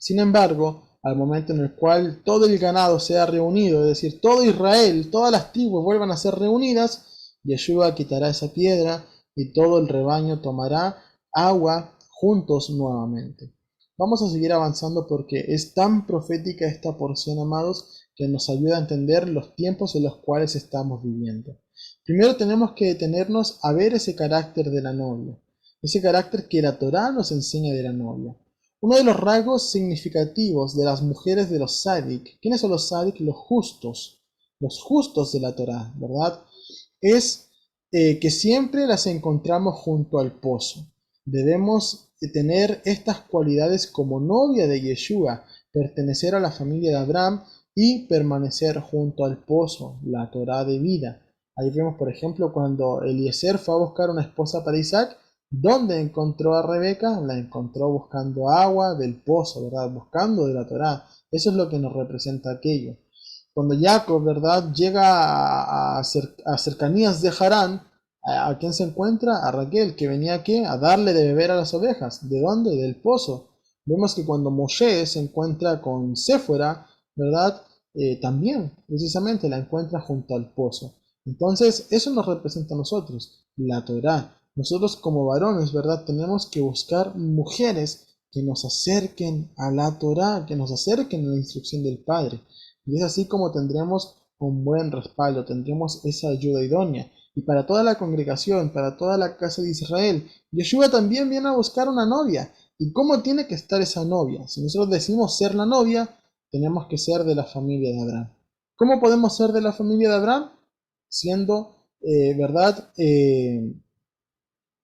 S1: Sin embargo, al momento en el cual todo el ganado sea reunido, es decir, todo Israel, todas las tribus vuelvan a ser reunidas, Yeshua quitará esa piedra y todo el rebaño tomará agua juntos nuevamente. Vamos a seguir avanzando porque es tan profética esta porción, amados, que nos ayuda a entender los tiempos en los cuales estamos viviendo. Primero tenemos que detenernos a ver ese carácter de la novia, ese carácter que la Torá nos enseña de la novia. Uno de los rasgos significativos de las mujeres de los Sadik, ¿quiénes son los Sadik? Los justos de la Torá, ¿verdad? Es que siempre las encontramos junto al pozo. Debemos tener estas cualidades como novia de Yeshua, pertenecer a la familia de Abraham y permanecer junto al pozo, la Torá de vida. Ahí vemos, por ejemplo, cuando Eliezer fue a buscar una esposa para Isaac, ¿dónde encontró a Rebeca? La encontró buscando agua del pozo, ¿verdad? Buscando de la Torá. Eso es lo que nos representa aquello. Cuando Jacob, ¿verdad?, llega a cercanías de Harán, ¿a quién se encuentra? A Raquel, que venía aquí a darle de beber a las ovejas. ¿De dónde? Del pozo. Vemos que cuando Moshe se encuentra con Séfora, ¿verdad?, también precisamente la encuentra junto al pozo. Entonces eso nos representa a nosotros, la Torá. Nosotros como varones, ¿verdad? Tenemos que buscar mujeres que nos acerquen a la Torá, que nos acerquen a la instrucción del Padre. Y es así como tendremos un buen respaldo, tendremos esa ayuda idónea. Y para toda la congregación, para toda la casa de Israel, Yeshua también viene a buscar una novia. ¿Y cómo tiene que estar esa novia? Si nosotros decimos ser la novia, tenemos que ser de la familia de Abraham. ¿Cómo podemos ser de la familia de Abraham? Siendo, ¿verdad?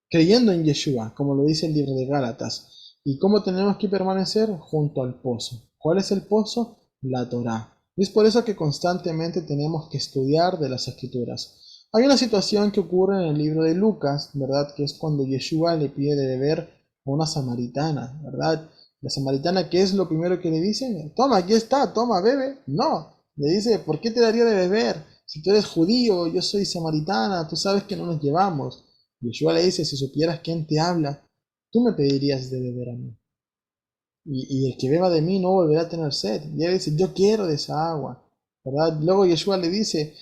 S1: Creyendo en Yeshua, como lo dice el libro de Gálatas. ¿Y cómo tenemos que permanecer? Junto al pozo. ¿Cuál es el pozo? La Torá. Y es por eso que constantemente tenemos que estudiar de las escrituras. Hay una situación que ocurre en el libro de Lucas, ¿verdad? Que es cuando Yeshua le pide de beber a una samaritana, ¿verdad? La samaritana, ¿qué es lo primero que le dice? Toma, aquí está, toma, bebe. No, le dice, ¿por qué te daría de beber? Si tú eres judío, yo soy samaritana, tú sabes que no nos llevamos. Yeshua le dice, si supieras quién te habla, tú me pedirías de beber a mí. Y el que beba de mí no volverá a tener sed. Y él dice, yo quiero de esa agua. ¿Verdad? Luego Yeshua le dice,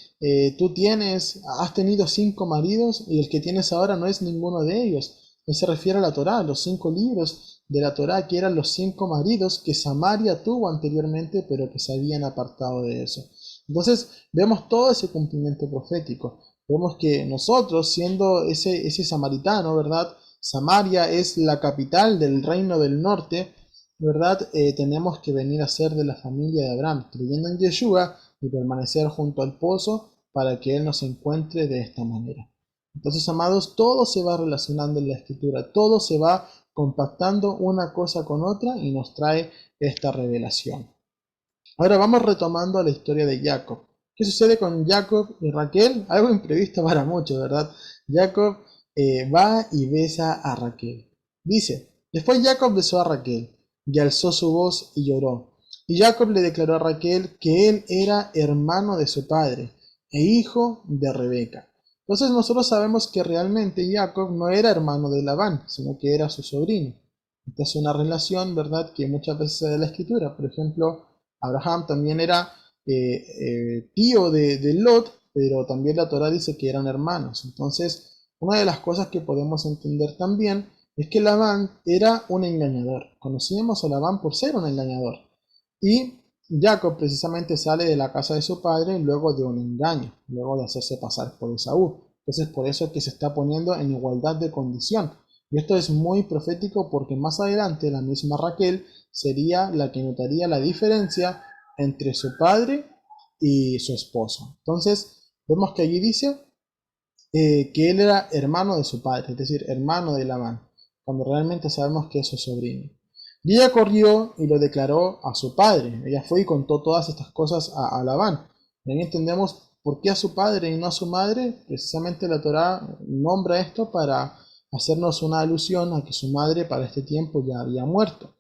S1: has tenido 5 maridos y el que tienes ahora no es ninguno de ellos. Él se refiere a la Torá, los 5 libros de la Torá, que eran los 5 maridos que Samaria tuvo anteriormente, pero que se habían apartado de eso. Entonces vemos todo ese cumplimiento profético. Vemos que nosotros, siendo ese samaritano, ¿verdad? Samaria es la capital del reino del norte, ¿verdad? Tenemos que venir a ser de la familia de Abraham, creyendo en Yeshua y permanecer junto al pozo para que Él nos encuentre de esta manera. Entonces, amados, todo se va relacionando en la escritura, todo se va compactando una cosa con otra y nos trae esta revelación. Ahora vamos retomando la historia de Jacob. ¿Qué sucede con Jacob y Raquel? Algo imprevisto para muchos, ¿verdad? Jacob va y besa a Raquel. Dice, después Jacob besó a Raquel y alzó su voz y lloró. Y Jacob le declaró a Raquel que él era hermano de su padre e hijo de Rebeca. Entonces nosotros sabemos que realmente Jacob no era hermano de Labán, sino que era su sobrino. Esta es una relación, ¿verdad?, que muchas veces se da en la escritura. Por ejemplo, Abraham también era tío de Lot, pero también la Torá dice que eran hermanos. Entonces, una de las cosas que podemos entender también es que Labán era un engañador. Conocíamos a Labán por ser un engañador. Y Jacob precisamente sale de la casa de su padre luego de un engaño, luego de hacerse pasar por Esaú. Entonces, por eso es que se está poniendo en igualdad de condición. Y esto es muy profético porque más adelante la misma Raquel sería la que notaría la diferencia entre su padre y su esposo. Entonces, vemos que allí dice que él era hermano de su padre, es decir, hermano de Labán, cuando realmente sabemos que es su sobrino. Y ella corrió y lo declaró a su padre. Ella fue y contó todas estas cosas a Labán. Y ahí entendemos por qué a su padre y no a su madre. Precisamente la Torá nombra esto para hacernos una alusión a que su madre para este tiempo ya había muerto.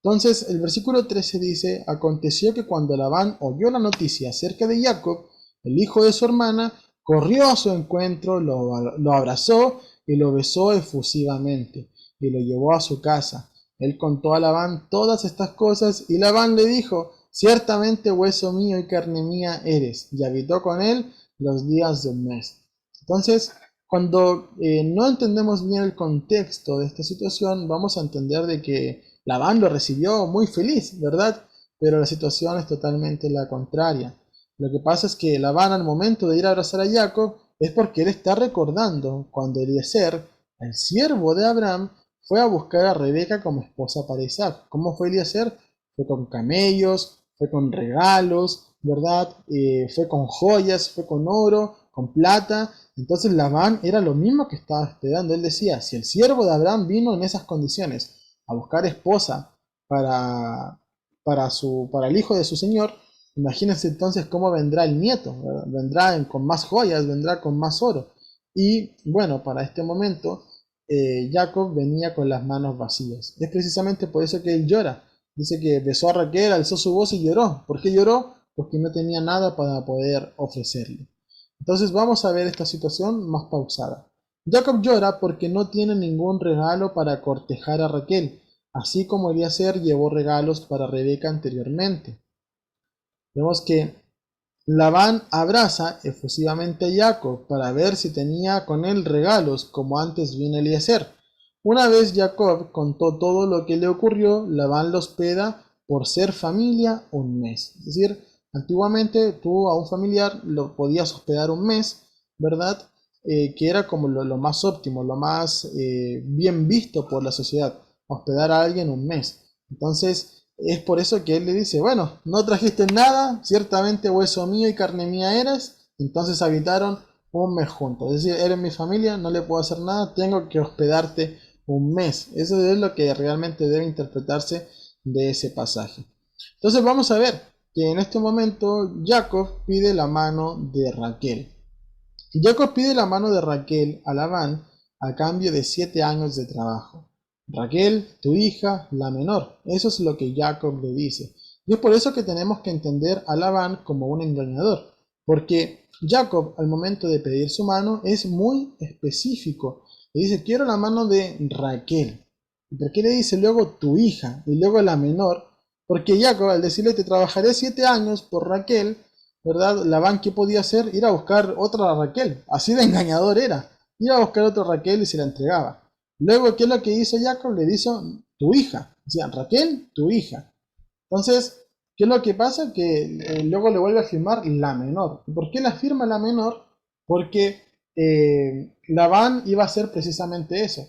S1: Entonces el versículo 13 dice, aconteció que cuando Labán oyó la noticia acerca de Jacob, el hijo de su hermana, corrió a su encuentro, lo abrazó y lo besó efusivamente, y lo llevó a su casa. Él contó a Labán todas estas cosas, y Labán le dijo, ciertamente hueso mío y carne mía eres, y habitó con él los días de un mes. Entonces, cuando no entendemos bien el contexto de esta situación, vamos a entender de que Labán lo recibió muy feliz, ¿verdad? Pero la situación es totalmente la contraria. Lo que pasa es que Labán, al momento de ir a abrazar a Jacob, es porque él está recordando cuando Eliezer, el siervo de Abraham, fue a buscar a Rebeca como esposa para Isaac. ¿Cómo fue Eliezer? Fue con camellos, fue con regalos, ¿verdad? Fue con joyas, fue con oro, con plata. Entonces Labán era lo mismo que estaba esperando. Él decía, si el siervo de Abraham vino en esas condiciones a buscar esposa para, para el hijo de su señor, imagínense entonces cómo vendrá el nieto, ¿verdad? Vendrá con más joyas, vendrá con más oro. Y bueno, para este momento, Jacob venía con las manos vacías. Es precisamente por eso que él llora. Dice que besó a Raquel, alzó su voz y lloró. ¿Por qué lloró? Porque no tenía nada para poder ofrecerle. Entonces vamos a ver esta situación más pausada. Jacob llora porque no tiene ningún regalo para cortejar a Raquel, así como Eliezer llevó regalos para Rebeca anteriormente. Vemos que Labán abraza efusivamente a Jacob para ver si tenía con él regalos, como antes bien Eliezer. Una vez Jacob contó todo lo que le ocurrió, Labán lo hospeda por ser familia un mes. Es decir, antiguamente tú a un familiar lo podías hospedar un mes, ¿verdad? Que era como lo más óptimo, lo más bien visto por la sociedad, hospedar a alguien un mes. Entonces, es por eso que él le dice, bueno, no trajiste nada, ciertamente hueso mío y carne mía eres, entonces habitaron un mes juntos. Es decir, eres mi familia, no le puedo hacer nada, tengo que hospedarte un mes. Eso es lo que realmente debe interpretarse de ese pasaje. Entonces vamos a ver que en este momento Jacob pide la mano de Raquel. Jacob pide la mano de Raquel a Labán a cambio de 7 años de trabajo. Raquel, tu hija, la menor. Eso es lo que Jacob le dice. Y es por eso que tenemos que entender a Labán como un engañador. Porque Jacob, al momento de pedir su mano, es muy específico. Le dice, quiero la mano de Raquel. ¿Y por qué le dice luego tu hija y luego la menor? Porque Jacob, al decirle, te trabajaré 7 años por Raquel, ¿verdad? Labán, ¿qué podía hacer? Ir a buscar otra Raquel. Así de engañador era. Ir a buscar otra Raquel y se la entregaba. Luego, ¿qué es lo que hizo Jacob? Le dijo, tu hija. O sea, Raquel, tu hija. Entonces, ¿qué es lo que pasa? Que luego le vuelve a firmar la menor. ¿Por qué la firma la menor? Porque Labán iba a hacer precisamente eso.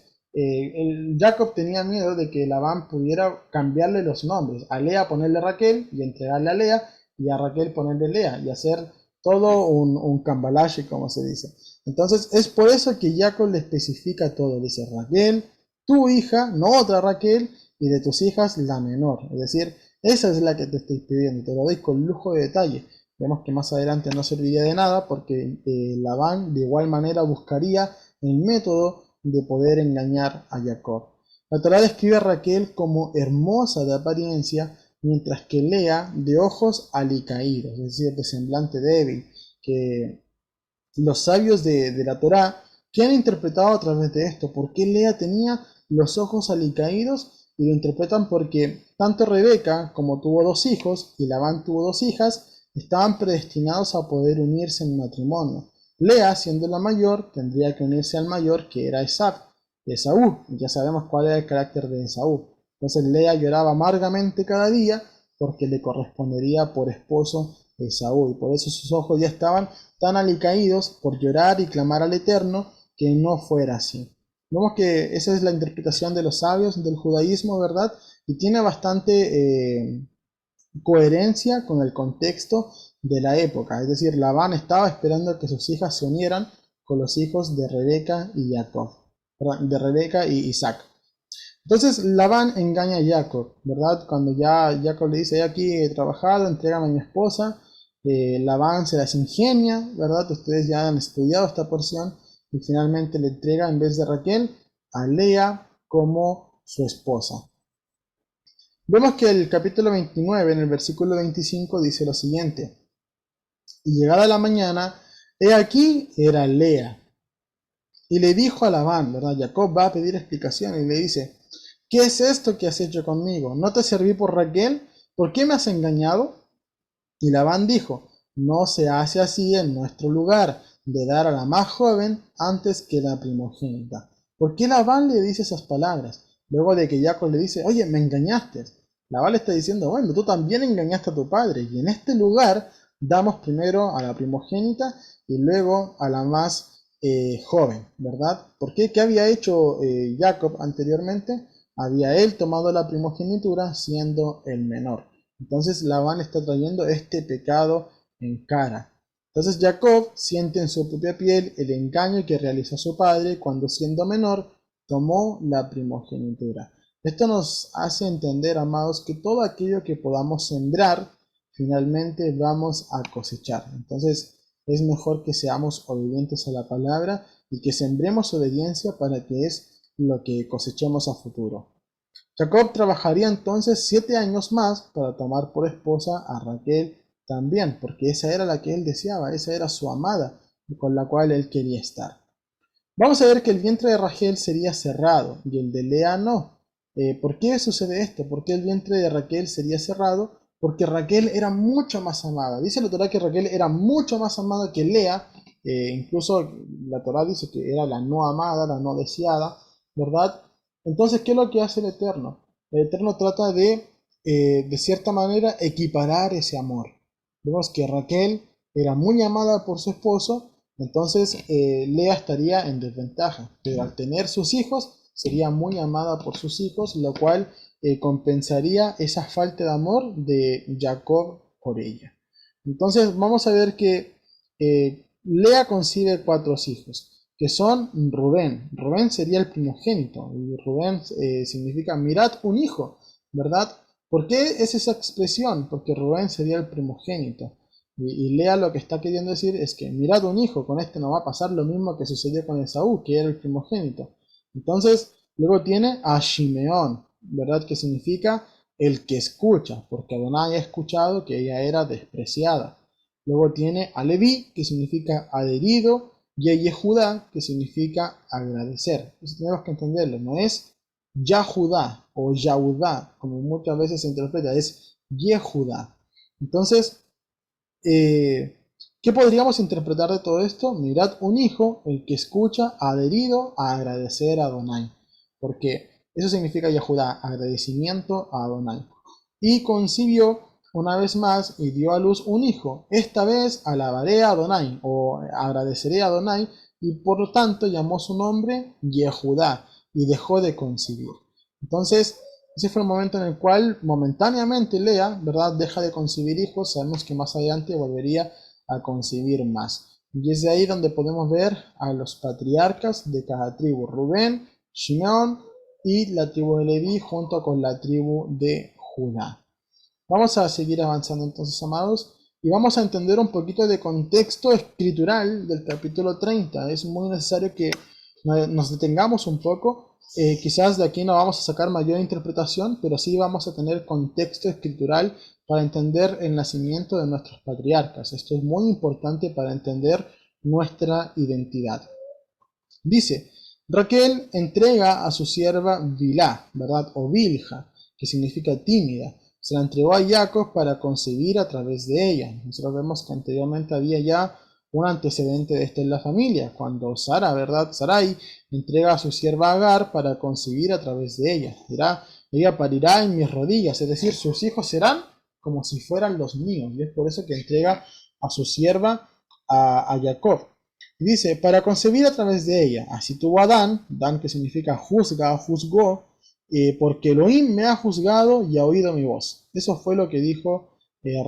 S1: Jacob tenía miedo de que Labán pudiera cambiarle los nombres. A Lea ponerle Raquel y entregarle a Lea, y a Raquel ponerle Lea y hacer todo un cambalache, como se dice. Entonces es por eso que Jacob le especifica todo. Dice Raquel, tu hija, no otra Raquel, y de tus hijas la menor. Es decir, esa es la que te estoy pidiendo. Te lo doy con lujo de detalle. Vemos que más adelante no serviría de nada porque Labán de igual manera buscaría el método de poder engañar a Jacob. La Torá describe a Raquel como hermosa de apariencia, mientras que Lea de ojos alicaídos, es decir, de semblante débil, que los sabios de la Torá, ¿qué han interpretado a través de esto? ¿Por qué Lea tenía los ojos alicaídos? Y lo interpretan porque tanto Rebeca, como tuvo 2 hijos, y Labán tuvo 2 hijas, estaban predestinados a poder unirse en matrimonio. Lea, siendo la mayor, tendría que unirse al mayor, que era Esaú, y ya sabemos cuál era el carácter de Esaú. Entonces Lea lloraba amargamente cada día porque le correspondería por esposo Esaú, y por eso sus ojos ya estaban tan alicaídos por llorar y clamar al Eterno que no fuera así. Vemos que esa es la interpretación de los sabios del judaísmo, ¿verdad? Y tiene bastante coherencia con el contexto de la época. Es decir, Labán estaba esperando que sus hijas se unieran con los hijos de Rebeca y Jacob, perdón, de Rebeca y Isaac. Entonces Labán engaña a Jacob, ¿verdad? Cuando ya Jacob le dice, aquí he trabajado, entrégame a mi esposa, Labán se las ingenia, ¿verdad? Ustedes ya han estudiado esta porción y finalmente le entrega en vez de Raquel a Lea como su esposa. Vemos que el capítulo 29, en el versículo 25, dice lo siguiente. Y llegada la mañana, he aquí era Lea. Y le dijo a Labán, ¿verdad? Jacob va a pedir explicación y le dice, ¿qué es esto que has hecho conmigo? ¿No te serví por Raquel? ¿Por qué me has engañado? Y Labán dijo, no se hace así en nuestro lugar, de dar a la más joven antes que la primogénita. ¿Por qué Labán le dice esas palabras? Luego de que Jacob le dice, oye, me engañaste. Labán le está diciendo, bueno, tú también engañaste a tu padre, y en este lugar damos primero a la primogénita y luego a la más joven, ¿verdad? ¿Por qué? ¿Qué había hecho Jacob anteriormente? Había él tomado la primogenitura siendo el menor. Entonces Labán está trayendo este pecado en cara. Entonces Jacob siente en su propia piel el engaño que realizó su padre cuando siendo menor tomó la primogenitura. Esto nos hace entender, amados, que todo aquello que podamos sembrar, finalmente vamos a cosechar. Entonces es mejor que seamos obedientes a la palabra y que sembremos obediencia para que es lo que cosechemos a futuro. Jacob trabajaría entonces 7 años más para tomar por esposa a Raquel también, porque esa era la que él deseaba, esa era su amada con la cual él quería estar. Vamos a ver que el vientre de Raquel sería cerrado y el de Lea no. ¿Por qué sucede esto? ¿Por qué el vientre de Raquel sería cerrado? porque Raquel era mucho más amada. Dice la Torá que Raquel era mucho más amada que Lea, incluso la Torá dice que era la no amada, la no deseada, ¿verdad? Entonces, ¿qué es lo que hace el Eterno? El Eterno trata de cierta manera, equiparar ese amor. Vemos que Raquel era muy amada por su esposo, entonces Lea estaría en desventaja, pero al tener sus hijos, sería muy amada por sus hijos, lo cual compensaría esa falta de amor de Jacob por ella. Entonces vamos a ver que Lea concibe cuatro hijos, que son Rubén. Rubén sería el primogénito, y Rubén significa mirad un hijo, ¿verdad? ¿Por qué es esa expresión? Porque Rubén sería el primogénito. Y Lea lo que está queriendo decir es que mirad un hijo, con este no va a pasar lo mismo que sucedió con Esaú, que era el primogénito. Entonces, luego tiene a Shimeón, ¿verdad? Que significa el que escucha, porque Adonai ha escuchado que ella era despreciada. Luego tiene a Leví, que significa adherido, y a Yehudá, que significa agradecer. Eso tenemos que entenderlo, no es Yahudá o Yahudá, como muchas veces se interpreta, es Yehudá. Entonces, ¿qué podríamos interpretar de todo esto? Mirad un hijo, el que escucha, adherido a agradecer a Adonai. Porque eso significa Yahudá, agradecimiento a Adonai. Y concibió una vez más y dio a luz un hijo. Esta vez alabaré a Adonai o agradeceré a Adonai y por lo tanto llamó su nombre Yehudá y dejó de concebir. Entonces, ese fue el momento en el cual momentáneamente Lea, ¿verdad?, deja de concebir hijos. Sabemos que más adelante volvería a concebir más. Y es de ahí donde podemos ver a los patriarcas de cada tribu, Rubén, Shimeón y la tribu de Leví junto con la tribu de Judá. Vamos a seguir avanzando entonces, amados, y vamos a entender un poquito de contexto escritural del capítulo 30. Es muy necesario que nos detengamos un poco. Quizás de aquí no vamos a sacar mayor interpretación, pero sí vamos a tener contexto escritural para entender el nacimiento de nuestros patriarcas. Esto es muy importante para entender nuestra identidad. Dice, Raquel entrega a su sierva Bilhá, ¿verdad? O Bilha, que significa tímida. Se la entregó a Jacob para concebir a través de ella. Nosotros vemos que anteriormente había ya un antecedente de esto en la familia, cuando Sara, ¿verdad? Sarai entrega a su sierva Agar para concebir a través de ella. Dirá, ella parirá en mis rodillas, es decir, sus hijos serán como si fueran los míos. Y es por eso que entrega a su sierva a Jacob. Dice, para concebir a través de ella. Así tuvo a Dan que significa juzga, juzgó, porque Elohim me ha juzgado y ha oído mi voz. Eso fue lo que dijo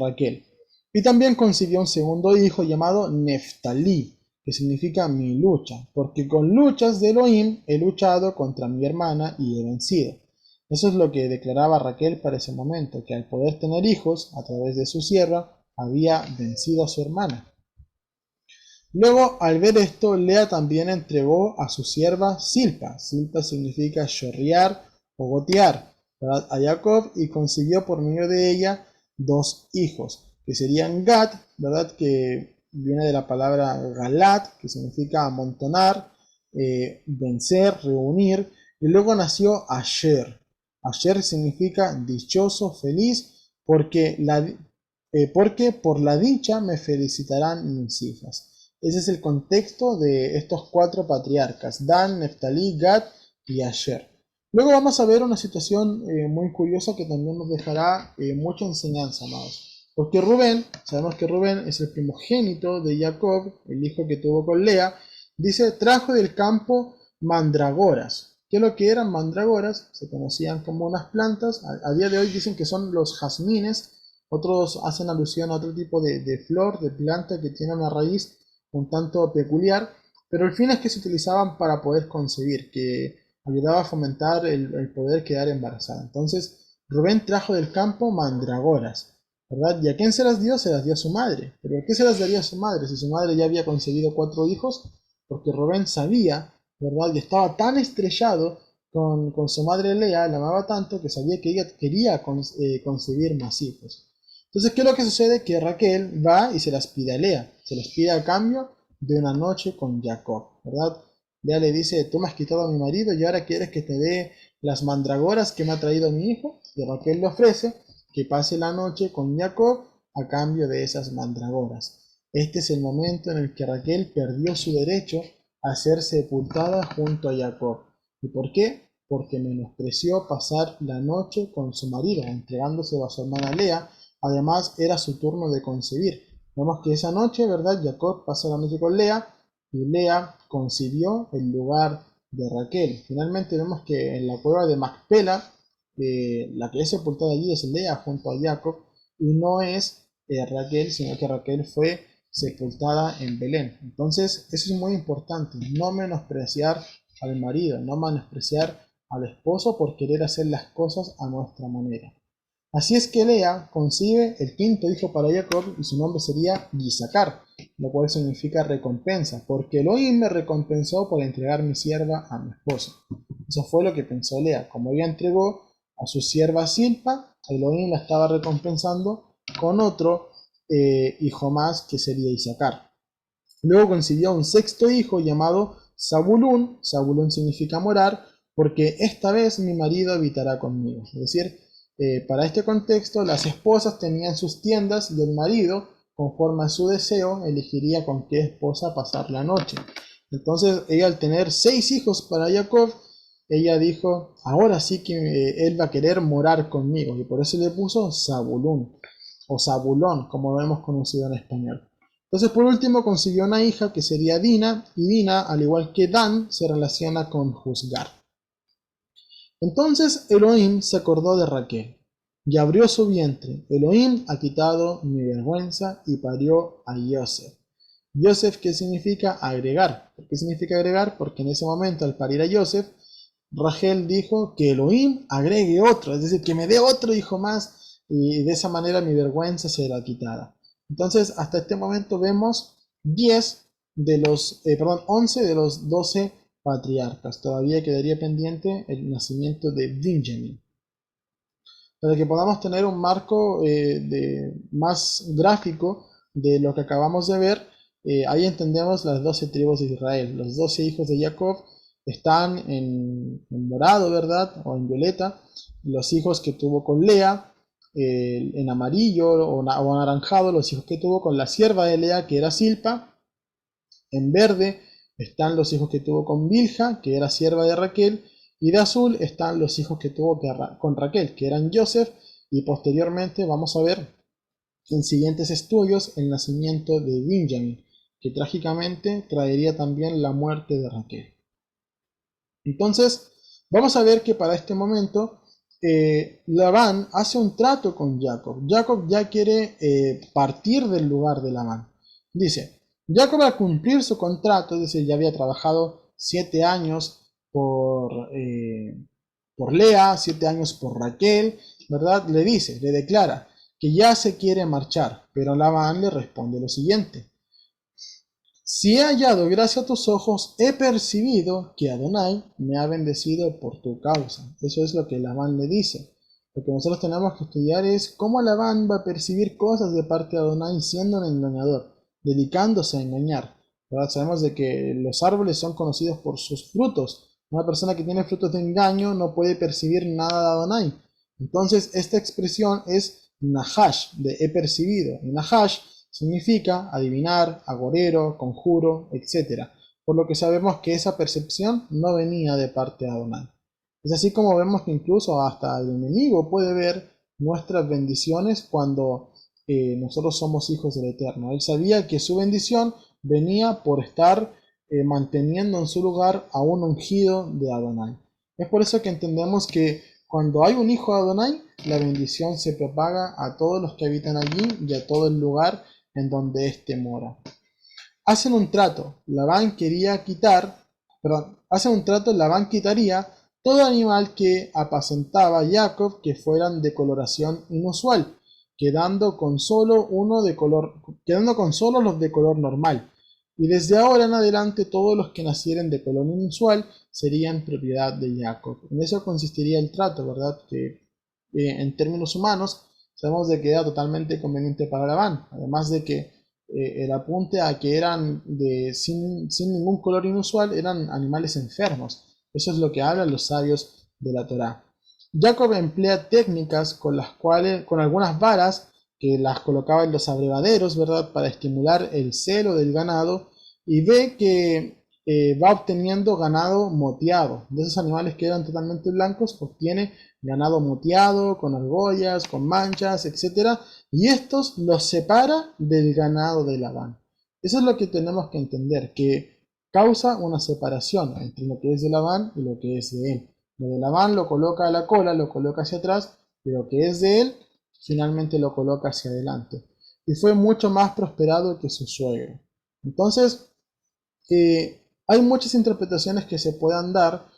S1: Raquel. Y también concibió un segundo hijo llamado Neftalí, que significa mi lucha, porque con luchas de Elohim he luchado contra mi hermana y he vencido. Eso es lo que declaraba Raquel para ese momento, que al poder tener hijos a través de su sierva, había vencido a su hermana. Luego, al ver esto, Lea también entregó a su sierva Silpa. Silpa significa chorrear o gotear, ¿verdad?, a Jacob, y concibió por medio de ella dos hijos, que serían Gad, ¿verdad?, que viene de la palabra Galat, que significa amontonar, vencer, reunir, y luego nació Asher. Asher significa dichoso, feliz, porque por la dicha me felicitarán mis hijas. Ese es el contexto de estos cuatro patriarcas, Dan, Neftalí, Gad y Asher. Luego vamos a ver una situación muy curiosa que también nos dejará mucha enseñanza, amados. Porque Rubén, sabemos que Rubén es el primogénito de Jacob, el hijo que tuvo con Lea, dice, trajo del campo mandragoras. ¿Qué es lo que eran mandragoras? Se conocían como unas plantas. A día de hoy dicen que son los jazmines. Otros hacen alusión a otro tipo de flor, de planta que tiene una raíz un tanto peculiar, pero el fin es que se utilizaban para poder concebir, que ayudaba a fomentar el poder quedar embarazada. Entonces, Rubén trajo del campo mandragoras, ¿verdad? ¿Y a quién se las dio? Se las dio a su madre. ¿Pero a qué se las daría a su madre si su madre ya había concebido 4 hijos? Porque Rubén sabía, ¿verdad? Y estaba tan estrellado con su madre Lea, la amaba tanto que sabía que ella quería concebir más hijos. Entonces, ¿qué es lo que sucede? Que Raquel va y se las pide a Lea, se las pide a cambio de una noche con Jacob, ¿verdad? Lea le dice, tú me has quitado a mi marido y ahora quieres que te dé las mandragoras que me ha traído mi hijo. Y Raquel le ofrece que pase la noche con Jacob a cambio de esas mandragoras. Este es el momento en el que Raquel perdió su derecho a ser sepultada junto a Jacob. ¿Y por qué? Porque menospreció pasar la noche con su marido, entregándose a su hermana Lea. Además, era su turno de concebir. Vemos que esa noche, ¿verdad? Jacob pasa la noche con Lea y Lea concibió el lugar de Raquel. Finalmente vemos que en la cueva de Macpela, la que es sepultada allí es Lea junto a Jacob y no es Raquel, sino que Raquel fue sepultada en Belén. Entonces, eso es muy importante, no menospreciar al marido, no menospreciar al esposo por querer hacer las cosas a nuestra manera. Así es que Lea concibe el quinto hijo para Jacob y su nombre sería Gisacar, lo cual significa recompensa, porque Elohim me recompensó por entregar mi sierva a mi esposo. Eso fue lo que pensó Lea. Como ella entregó a su sierva Silpa, Elohim la estaba recompensando con otro hijo más que sería Isacar. Luego concibió un sexto hijo llamado Zabulón. Zabulón significa morar, porque esta vez mi marido habitará conmigo. Es decir, para este contexto, las esposas tenían sus tiendas y el marido, conforme a su deseo, elegiría con qué esposa pasar la noche. Entonces, ella al tener 6 hijos para Jacob, ella dijo, ahora sí que él va a querer morar conmigo, y por eso le puso Zabulón, o Zabulón, como lo hemos conocido en español. Entonces, por último, consiguió una hija que sería Dina, y Dina, al igual que Dan, se relaciona con juzgar. Entonces Elohim se acordó de Raquel, y abrió su vientre. Elohim ha quitado mi vergüenza y parió a Yosef. Yosef, ¿qué significa? Agregar. ¿Por qué significa agregar? Porque en ese momento, al parir a Yosef, Rachel dijo que Elohim agregue otro, es decir, que me dé otro hijo más, y de esa manera mi vergüenza será quitada. Entonces, hasta este momento vemos 11 de los 12 patriarcas. Todavía quedaría pendiente el nacimiento de Benjamín. Para que podamos tener un marco más gráfico de lo que acabamos de ver, ahí entendemos las 12 tribus de Israel. Los 12 hijos de Jacob están en morado, ¿verdad? O en violeta. Los hijos que tuvo con Lea, en amarillo o anaranjado, los hijos que tuvo con la sierva de Lea, que era Silpa. En verde están los hijos que tuvo con Bilha, que era sierva de Raquel, y de azul están los hijos que tuvo con Raquel, que eran Joseph, y posteriormente vamos a ver en siguientes estudios el nacimiento de Benjamín, que trágicamente traería también la muerte de Raquel. Entonces, vamos a ver que para este momento Labán hace un trato con Jacob. Jacob ya quiere partir del lugar de Labán. Dice, Jacob al cumplir su contrato, es decir, ya había trabajado 7 años por Lea, 7 años por Raquel, ¿verdad? Le dice, le declara que ya se quiere marchar, pero Labán le responde lo siguiente. Si he hallado gracia a tus ojos, he percibido que Adonai me ha bendecido por tu causa. Eso es lo que Labán le dice. Lo que nosotros tenemos que estudiar es cómo Labán va a percibir cosas de parte de Adonai siendo un engañador, dedicándose a engañar. ¿Verdad? Sabemos de que los árboles son conocidos por sus frutos. Una persona que tiene frutos de engaño no puede percibir nada de Adonai. Entonces, esta expresión es Nahash, de he percibido. Y Nahash significa adivinar, agorero, conjuro, etc. Por lo que sabemos que esa percepción no venía de parte de Adonai. Es así como vemos que incluso hasta el enemigo puede ver nuestras bendiciones cuando nosotros somos hijos del Eterno. Él sabía que su bendición venía por estar manteniendo en su lugar a un ungido de Adonai. Es por eso que entendemos que cuando hay un hijo de Adonai, la bendición se propaga a todos los que habitan allí y a todo el lugar en donde éste mora. Hacen un trato, Labán quitaría todo animal que apacentaba Jacob que fueran de coloración inusual, quedando con solo los de color normal. Y desde ahora en adelante todos los que nacieren de color inusual serían propiedad de Jacob. En eso consistiría el trato, ¿verdad? Que en términos humanos sabemos de que era totalmente conveniente para Labán, además de que el apunte a que eran sin ningún color inusual, eran animales enfermos. Eso es lo que hablan los sabios de la Torá. Jacob emplea técnicas con las cuales, con algunas varas que las colocaba en los abrevaderos, ¿verdad? Para estimular el celo del ganado, y ve que va obteniendo ganado moteado. De esos animales que eran totalmente blancos, obtiene ganado moteado, con argollas, con manchas, etcétera, y estos los separa del ganado de Labán. Eso es lo que tenemos que entender, que causa una separación entre lo que es de Labán y lo que es de él. Lo de Labán lo coloca a la cola, lo coloca hacia atrás, y lo que es de él finalmente lo coloca hacia adelante. Y fue mucho más prosperado que su suegro. Entonces, hay muchas interpretaciones que se puedan dar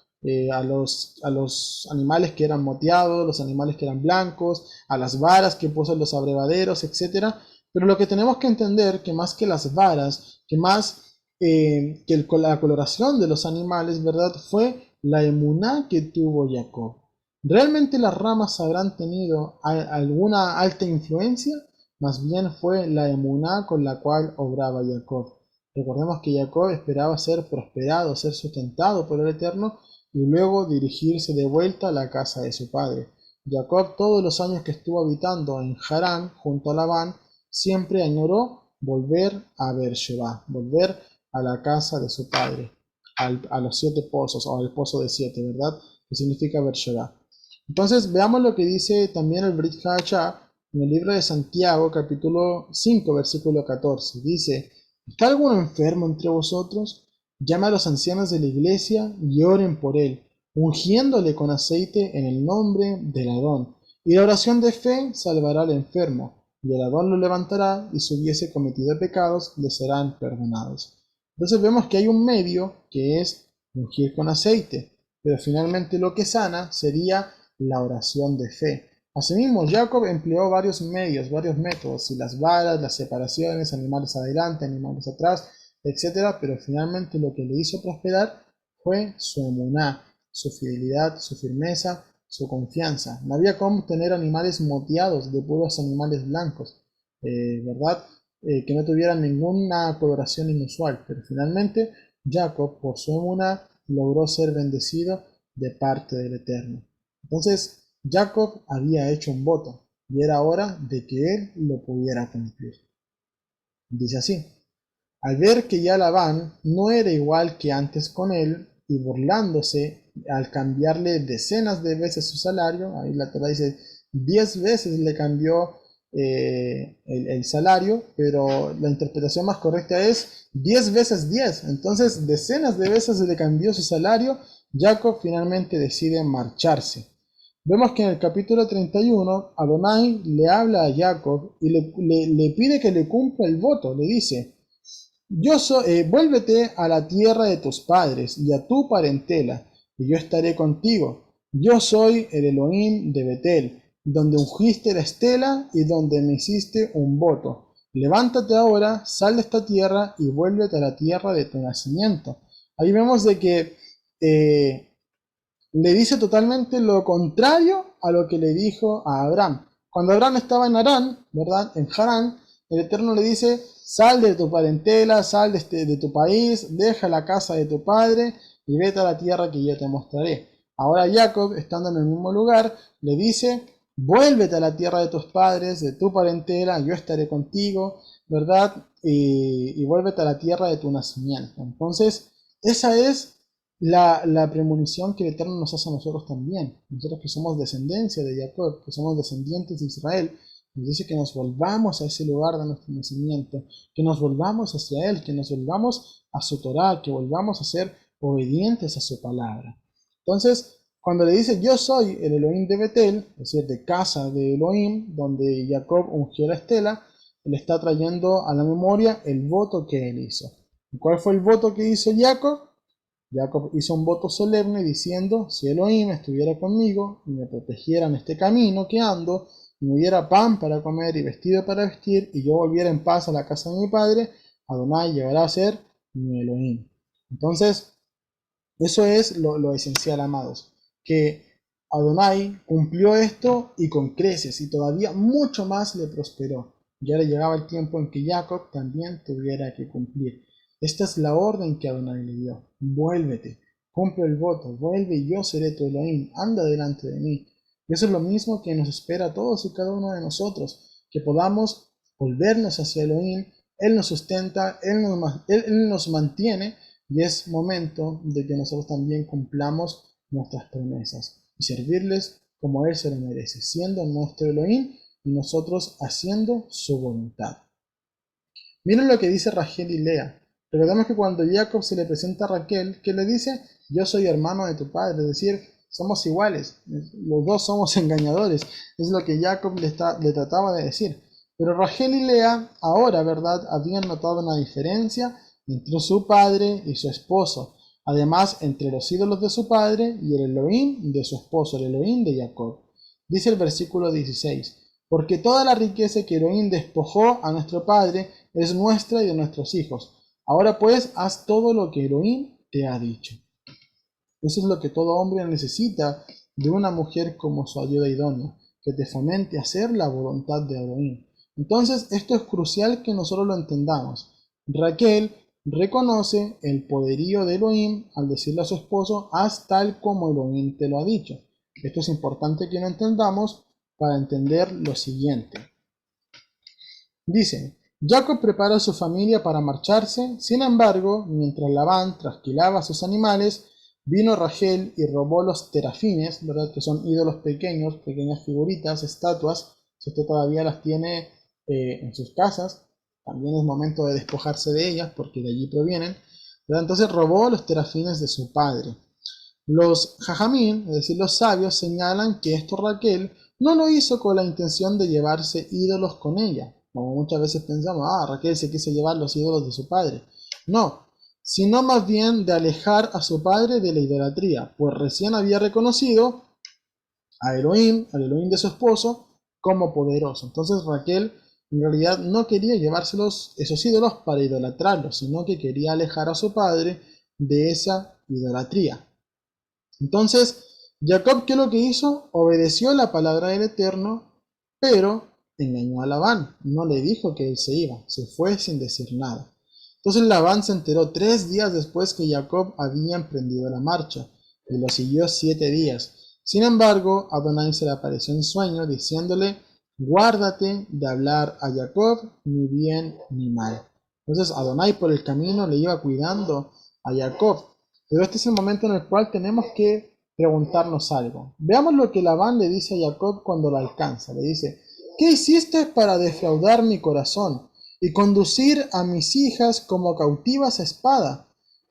S1: a los animales que eran moteados, los animales que eran blancos, a las varas que puso en los abrevaderos, etcétera. Pero lo que tenemos que entender que más que las varas, que más la coloración de los animales, ¿verdad? Fue la emuná que tuvo Jacob. ¿Realmente las ramas habrán tenido alguna alta influencia? Más bien fue la emuná con la cual obraba Jacob. Recordemos que Jacob esperaba ser prosperado, ser sustentado por el Eterno y luego dirigirse de vuelta a la casa de su padre. Jacob, todos los años que estuvo habitando en Harán junto a Labán, siempre añoró volver a Beersheba, volver a la casa de su padre, a los 7 pozos, o al pozo de 7, ¿verdad? Que significa Beersheba. Entonces veamos lo que dice también el Brit Hachá en el libro de Santiago, capítulo 5, versículo 14. Dice: ¿está alguno enfermo entre vosotros? Llame a los ancianos de la iglesia y oren por él, ungiéndole con aceite en el nombre del Adón. Y la oración de fe salvará al enfermo, y el Adón lo levantará, y si hubiese cometido pecados, le serán perdonados. Entonces vemos que hay un medio que es ungir con aceite, pero finalmente lo que sana sería la oración de fe. Asimismo, Jacob empleó varios medios, varios métodos, y las varas, las separaciones, animales adelante, animales atrás, etcétera, pero finalmente lo que le hizo prosperar fue su emuná, su fidelidad, su firmeza, su confianza. No había cómo tener animales moteados de puros animales blancos, ¿verdad? Que no tuvieran ninguna coloración inusual, pero finalmente Jacob, por su emuná, logró ser bendecido de parte del Eterno. Entonces, Jacob había hecho un voto y era hora de que él lo pudiera cumplir. Dice así: al ver que ya Labán no era igual que antes con él, y burlándose al cambiarle decenas de veces su salario, ahí la Torah dice 10 veces le cambió el salario, pero la interpretación más correcta es 10 veces 10, entonces decenas de veces le cambió su salario. Jacob finalmente decide marcharse. Vemos que en el capítulo 31 Adonai le habla a Jacob y le pide que le cumpla el voto. Le dice: vuélvete a la tierra de tus padres y a tu parentela, y yo estaré contigo. Yo soy el Elohim de Betel, donde ungiste la estela y donde me hiciste un voto. Levántate ahora, sal de esta tierra y vuélvete a la tierra de tu nacimiento. Ahí vemos de que le dice totalmente lo contrario a lo que le dijo a Abraham. Cuando Abraham estaba en Harán, ¿verdad? En Harán, el Eterno le dice: sal de tu parentela, sal de tu país, deja la casa de tu padre y vete a la tierra que yo te mostraré. Ahora Jacob, estando en el mismo lugar, le dice: vuélvete a la tierra de tus padres, de tu parentela, yo estaré contigo, ¿verdad? Y vuélvete a la tierra de tu nacimiento. Entonces, esa es la premonición que el Eterno nos hace a nosotros también. Nosotros que somos descendencia de Jacob, que somos descendientes de Israel, nos dice que nos volvamos a ese lugar de nuestro nacimiento, que nos volvamos hacia Él, que nos volvamos a su Torah, que volvamos a ser obedientes a su palabra. Entonces, cuando le dice: yo soy el Elohim de Betel, es decir, de casa de Elohim, donde Jacob ungió la estela, le está trayendo a la memoria el voto que él hizo. ¿Y cuál fue el voto que hizo Jacob? Jacob hizo un voto solemne diciendo: si Elohim estuviera conmigo y me protegiera en este camino que ando, y me diera pan para comer y vestido para vestir, y yo volviera en paz a la casa de mi padre, Adonai llegará a ser mi Elohim. Entonces, eso es lo esencial, amados, que Adonai cumplió esto y con creces, y todavía mucho más le prosperó. Y ahora llegaba el tiempo en que Jacob también tuviera que cumplir. Esta es la orden que Adonai le dio: vuélvete, cumple el voto, vuelve y yo seré tu Elohim, anda delante de mí. Y eso es lo mismo que nos espera a todos y cada uno de nosotros, que podamos volvernos hacia Elohim. Él nos sustenta, Él nos mantiene, y es momento de que nosotros también cumplamos nuestras promesas y servirles como Él se lo merece, siendo nuestro Elohim y nosotros haciendo su voluntad. Miren lo que dice Rachel y Lea. Recordemos que cuando Jacob se le presenta a Raquel, que le dice, yo soy hermano de tu padre, es decir, somos iguales, los dos somos engañadores, es lo que Jacob le trataba de decir. Pero Rachel y Lea ahora, ¿verdad?, habían notado una diferencia entre su padre y su esposo, además entre los ídolos de su padre y el Elohim de su esposo, el Elohim de Jacob. Dice el versículo 16, porque toda la riqueza que Elohim despojó a nuestro padre es nuestra y de nuestros hijos. Ahora pues, haz todo lo que Elohim te ha dicho. Eso es lo que todo hombre necesita de una mujer como su ayuda idónea, que te fomente a hacer la voluntad de Elohim. Entonces, esto es crucial que nosotros lo entendamos. Raquel reconoce el poderío de Elohim al decirle a su esposo, haz tal como Elohim te lo ha dicho. Esto es importante que lo entendamos para entender lo siguiente. Dice, Jacob prepara a su familia para marcharse, sin embargo, mientras Labán trasquilaba sus animales, vino Rachel y robó los terafines, ¿verdad?, que son ídolos pequeños, pequeñas figuritas, estatuas. Si usted todavía las tiene en sus casas, también es momento de despojarse de ellas porque de allí provienen, ¿verdad? Entonces robó los terafines de su padre. Los jajamín, es decir, los sabios, señalan que esto Raquel no lo hizo con la intención de llevarse ídolos con ella, como muchas veces pensamos, Raquel se quiso llevar los ídolos de su padre. No, sino más bien de alejar a su padre de la idolatría, pues recién había reconocido a Elohim, al Elohim de su esposo, como poderoso. Entonces Raquel en realidad no quería llevárselos, esos ídolos, para idolatrarlos, sino que quería alejar a su padre de esa idolatría. Entonces, Jacob, ¿qué es lo que hizo? Obedeció la palabra del Eterno, pero engañó a Labán. No le dijo que él se iba, se fue sin decir nada. Entonces Labán se enteró 3 días después que Jacob había emprendido la marcha, y lo siguió 7 días. Sin embargo, Adonai se le apareció en sueño, diciéndole, guárdate de hablar a Jacob ni bien ni mal. Entonces Adonai por el camino le iba cuidando a Jacob. Pero este es el momento en el cual tenemos que preguntarnos algo. Veamos lo que Labán le dice a Jacob cuando lo alcanza. Le dice, ¿qué hiciste para defraudar mi corazón y conducir a mis hijas como cautivas a espada?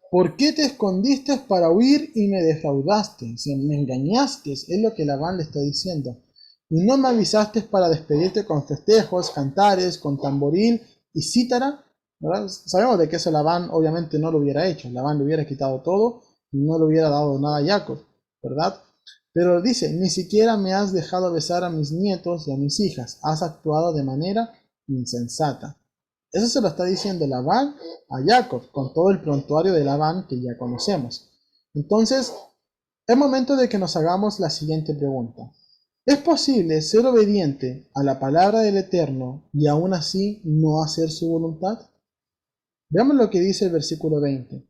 S1: ¿Por qué te escondiste para huir y me defraudaste? Si me engañaste, es lo que Labán le está diciendo. Y no me avisaste para despedirte con festejos, cantares, con tamboril y cítara. ¿Verdad? Sabemos de que eso Labán obviamente no lo hubiera hecho. Labán le hubiera quitado todo y no le hubiera dado nada a Jacob, ¿verdad? Pero dice, ni siquiera me has dejado besar a mis nietos y a mis hijas. Has actuado de manera insensata. Eso se lo está diciendo Labán a Jacob, con todo el prontuario de Labán que ya conocemos. Entonces, es momento de que nos hagamos la siguiente pregunta. ¿Es posible ser obediente a la palabra del Eterno y aún así no hacer su voluntad? Veamos lo que dice el versículo 20.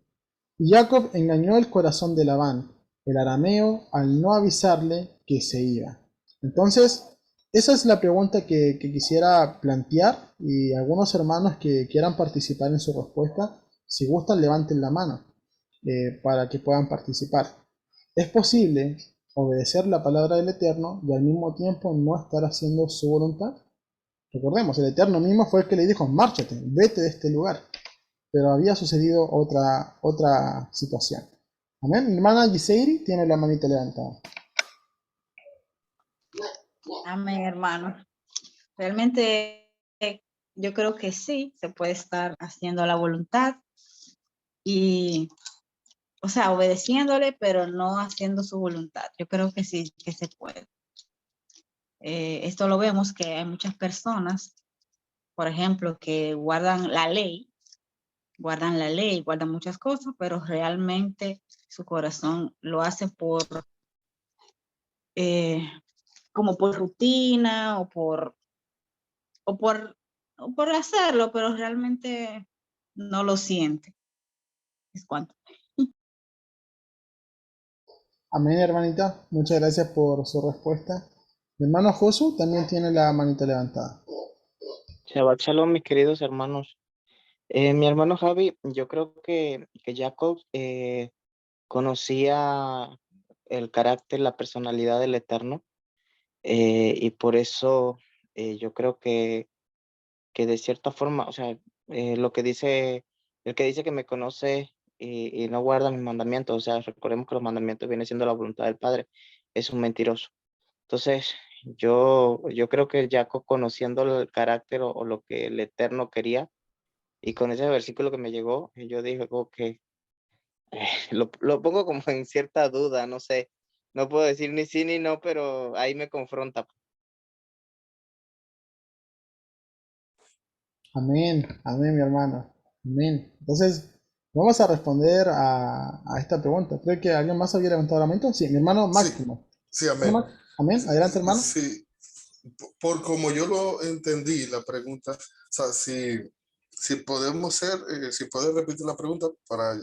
S1: Y Jacob engañó el corazón de Labán, el arameo, al no avisarle que se iba. Entonces, esa es la pregunta que quisiera plantear, y algunos hermanos que quieran participar en su respuesta, si gustan, levanten la mano para que puedan participar. ¿Es posible obedecer la palabra del Eterno y al mismo tiempo no estar haciendo su voluntad? Recordemos, el Eterno mismo fue el que le dijo, márchate, vete de este lugar. Pero había sucedido otra situación. Amén. Mi hermana Giseiri tiene la manita levantada.
S2: Amén, hermano. Realmente yo creo que sí, se puede estar haciendo la voluntad y, o sea, obedeciéndole, pero no haciendo su voluntad. Yo creo que sí, que se puede. Esto lo vemos que hay muchas personas, por ejemplo, que guardan la ley, guardan muchas cosas, pero realmente su corazón lo hace como por rutina o por, o por hacerlo, pero realmente no lo siente. Es cuanto.
S1: Amén, hermanita. Muchas gracias por su respuesta. Mi hermano Josu también tiene la manita levantada.
S3: Shabbat Shalom, mis queridos hermanos. Mi hermano Javi, yo creo que Jacob conocía el carácter, la personalidad del Eterno, y por eso yo creo que de cierta forma, o sea, lo que dice, el que dice que me conoce y no guarda mis mandamientos, o sea, recordemos que los mandamientos vienen siendo la voluntad del Padre, es un mentiroso. Entonces, yo creo que Jacob, conociendo el carácter o lo que el Eterno quería, y con ese versículo que me llegó, yo dije como que lo pongo como en cierta duda, no sé, no puedo decir ni sí ni no, pero ahí me confronta.
S1: Amén, amén, mi hermano. Amén. Entonces, vamos a responder a esta pregunta. Creo que alguien más había levantado la mano. Sí, mi hermano
S4: Sí,
S1: Máximo.
S4: sí,
S1: Hermano
S4: amén.
S1: Amén. Adelante, hermano.
S4: Sí, por como yo lo entendí, la pregunta, o sea, si podemos ser, si puedes repetir la pregunta para...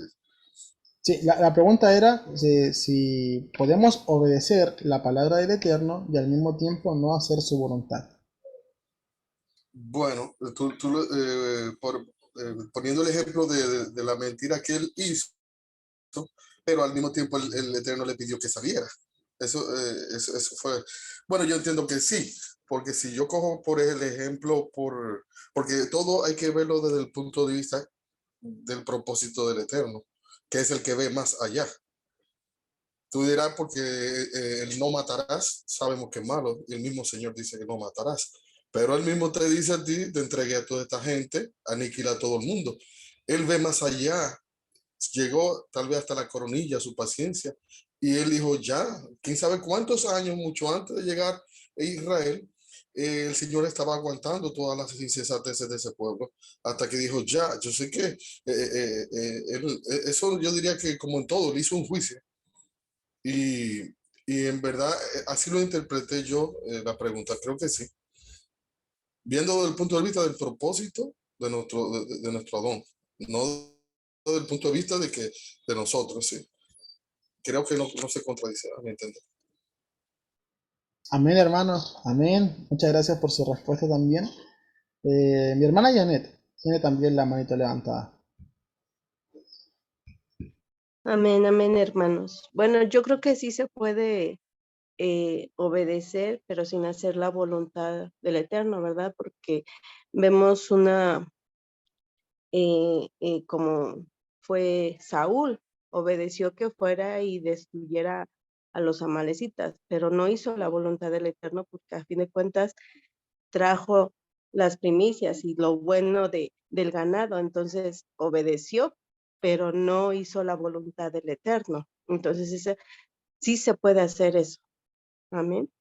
S1: Sí, la pregunta era si podemos obedecer la palabra del Eterno y al mismo tiempo no hacer su voluntad.
S4: Bueno, poniendo el ejemplo de la mentira que él hizo, pero al mismo tiempo el Eterno le pidió que saliera. Eso fue. Bueno, yo entiendo que sí, porque si yo cojo por el ejemplo, porque todo hay que verlo desde el punto de vista del propósito del Eterno, que es el que ve más allá. Tú dirás porque el no matarás, sabemos que es malo, y el mismo Señor dice que no matarás, pero él mismo te dice a ti, te entregué a toda esta gente, aniquila a todo el mundo. Él ve más allá, llegó tal vez hasta la coronilla, su paciencia, y él dijo ya, quién sabe cuántos años, mucho antes de llegar a Israel, el Señor estaba aguantando todas las insensateces de ese pueblo, hasta que dijo ya, yo sé que eso yo diría que como en todo, él hizo un juicio, y, y en verdad así lo interpreté yo, la pregunta, creo que sí, viendo desde el punto de vista del propósito de nuestro don, no desde el punto de vista de nosotros, sí. Creo que no se contradice, a mi entender.
S1: Amén, hermano. Amén. Muchas gracias por su respuesta también. Mi hermana Janet tiene también la manita levantada.
S5: Amén, amén, hermanos. Bueno, yo creo que sí se puede obedecer, pero sin hacer la voluntad del Eterno, ¿verdad? Porque vemos como fue Saúl, obedeció que fuera y destruyera a los amalecitas, pero no hizo la voluntad del Eterno porque a fin de cuentas trajo las primicias y lo bueno del ganado, entonces obedeció, pero no hizo la voluntad del Eterno. Entonces, sí se puede hacer eso. Amén.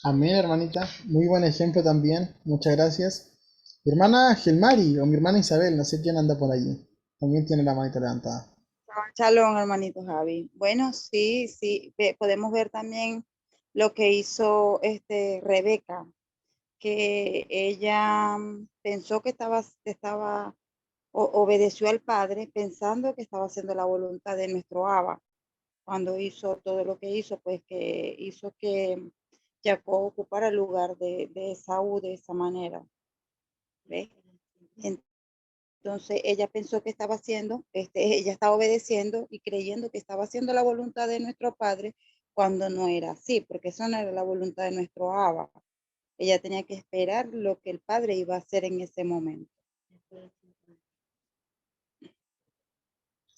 S1: Amén, hermanita. Muy buen ejemplo también. Muchas gracias. Mi hermana Gelmari o mi hermana Isabel, no sé quién anda por allí. También tiene la manita levantada.
S6: Shalom, hermanito Javi. Bueno, sí, sí, podemos ver también lo que hizo Rebeca, que ella pensó que obedeció al padre pensando que estaba haciendo la voluntad de nuestro Abba. Cuando hizo todo lo que hizo, pues que hizo que Jacob ocupara el lugar de Esaú de esa manera. ¿Ves? Entonces ella pensó que estaba haciendo, ella estaba obedeciendo y creyendo que estaba haciendo la voluntad de nuestro Padre cuando no era así, porque eso no era la voluntad de nuestro Abba. Ella tenía que esperar lo que el Padre iba a hacer en ese momento.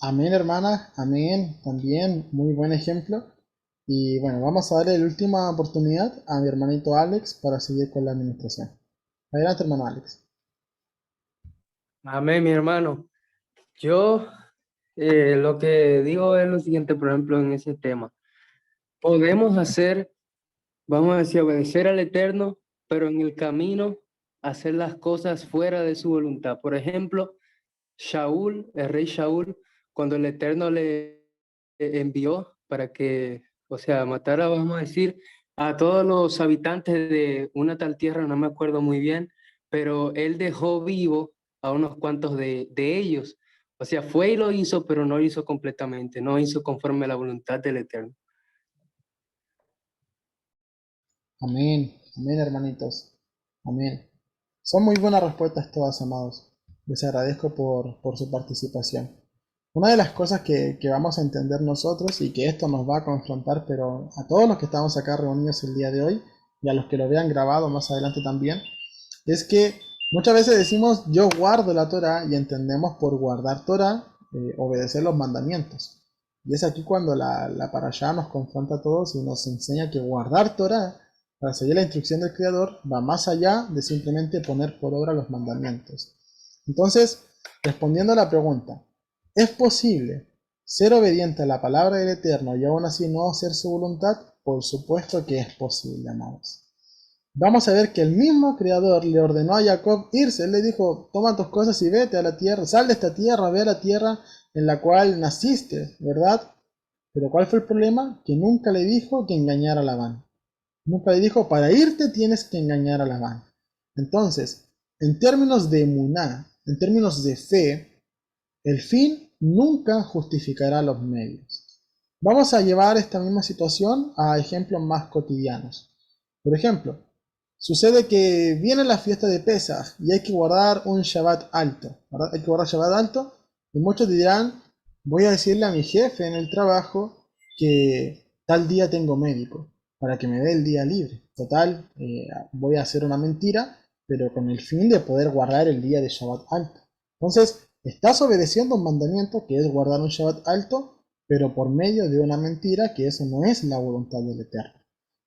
S1: Amén, hermana. Amén. También muy buen ejemplo. Y bueno, vamos a darle la última oportunidad a mi hermanito Alex para seguir con la administración. Adelante, hermano Alex.
S7: Amén, mi hermano. Yo lo que digo es lo siguiente, por ejemplo, en ese tema. Podemos hacer, vamos a decir, obedecer al Eterno, pero en el camino hacer las cosas fuera de su voluntad. Por ejemplo, Shaul, el rey Shaul, cuando el Eterno le envió para que, o sea, matara, vamos a decir, a todos los habitantes de una tal tierra, no me acuerdo muy bien, pero él dejó vivo a unos cuantos de ellos. O sea, fue y lo hizo, pero no lo hizo completamente, no hizo conforme a la voluntad del Eterno.
S1: Amén, amén, hermanitos. Amén. Son muy buenas respuestas todas, amados. Les agradezco por su participación. Una de las cosas que vamos a entender nosotros y que esto nos va a confrontar, pero a todos los que estamos acá reunidos el día de hoy y a los que lo vean grabado más adelante también, es que muchas veces decimos yo guardo la Torá y entendemos por guardar Torá obedecer los mandamientos. Y es aquí cuando la parashá nos confronta a todos y nos enseña que guardar Torá para seguir la instrucción del Creador va más allá de simplemente poner por obra los mandamientos. Entonces, respondiendo a la pregunta, ¿es posible ser obediente a la palabra del Eterno y aún así no hacer su voluntad? Por supuesto que es posible, amados. Vamos a ver que el mismo Creador le ordenó a Jacob irse. Él le dijo, toma tus cosas y vete a la tierra, sal de esta tierra, ve a la tierra en la cual naciste, ¿verdad? Pero ¿cuál fue el problema? Que nunca le dijo que engañara a Labán. Nunca le dijo, para irte tienes que engañar a Labán. Entonces, en términos de emuná, en términos de fe, el fin nunca justificará los medios. Vamos a llevar esta misma situación a ejemplos más cotidianos. Por ejemplo, sucede que viene la fiesta de Pesaj y hay que guardar un Shabbat alto, ¿verdad? Hay que guardar Shabbat alto y muchos dirán, voy a decirle a mi jefe en el trabajo que tal día tengo médico para que me dé el día libre. Total, voy a hacer una mentira, pero con el fin de poder guardar el día de Shabbat alto. Entonces, estás obedeciendo un mandamiento que es guardar un Shabbat alto, pero por medio de una mentira que eso no es la voluntad del Eterno.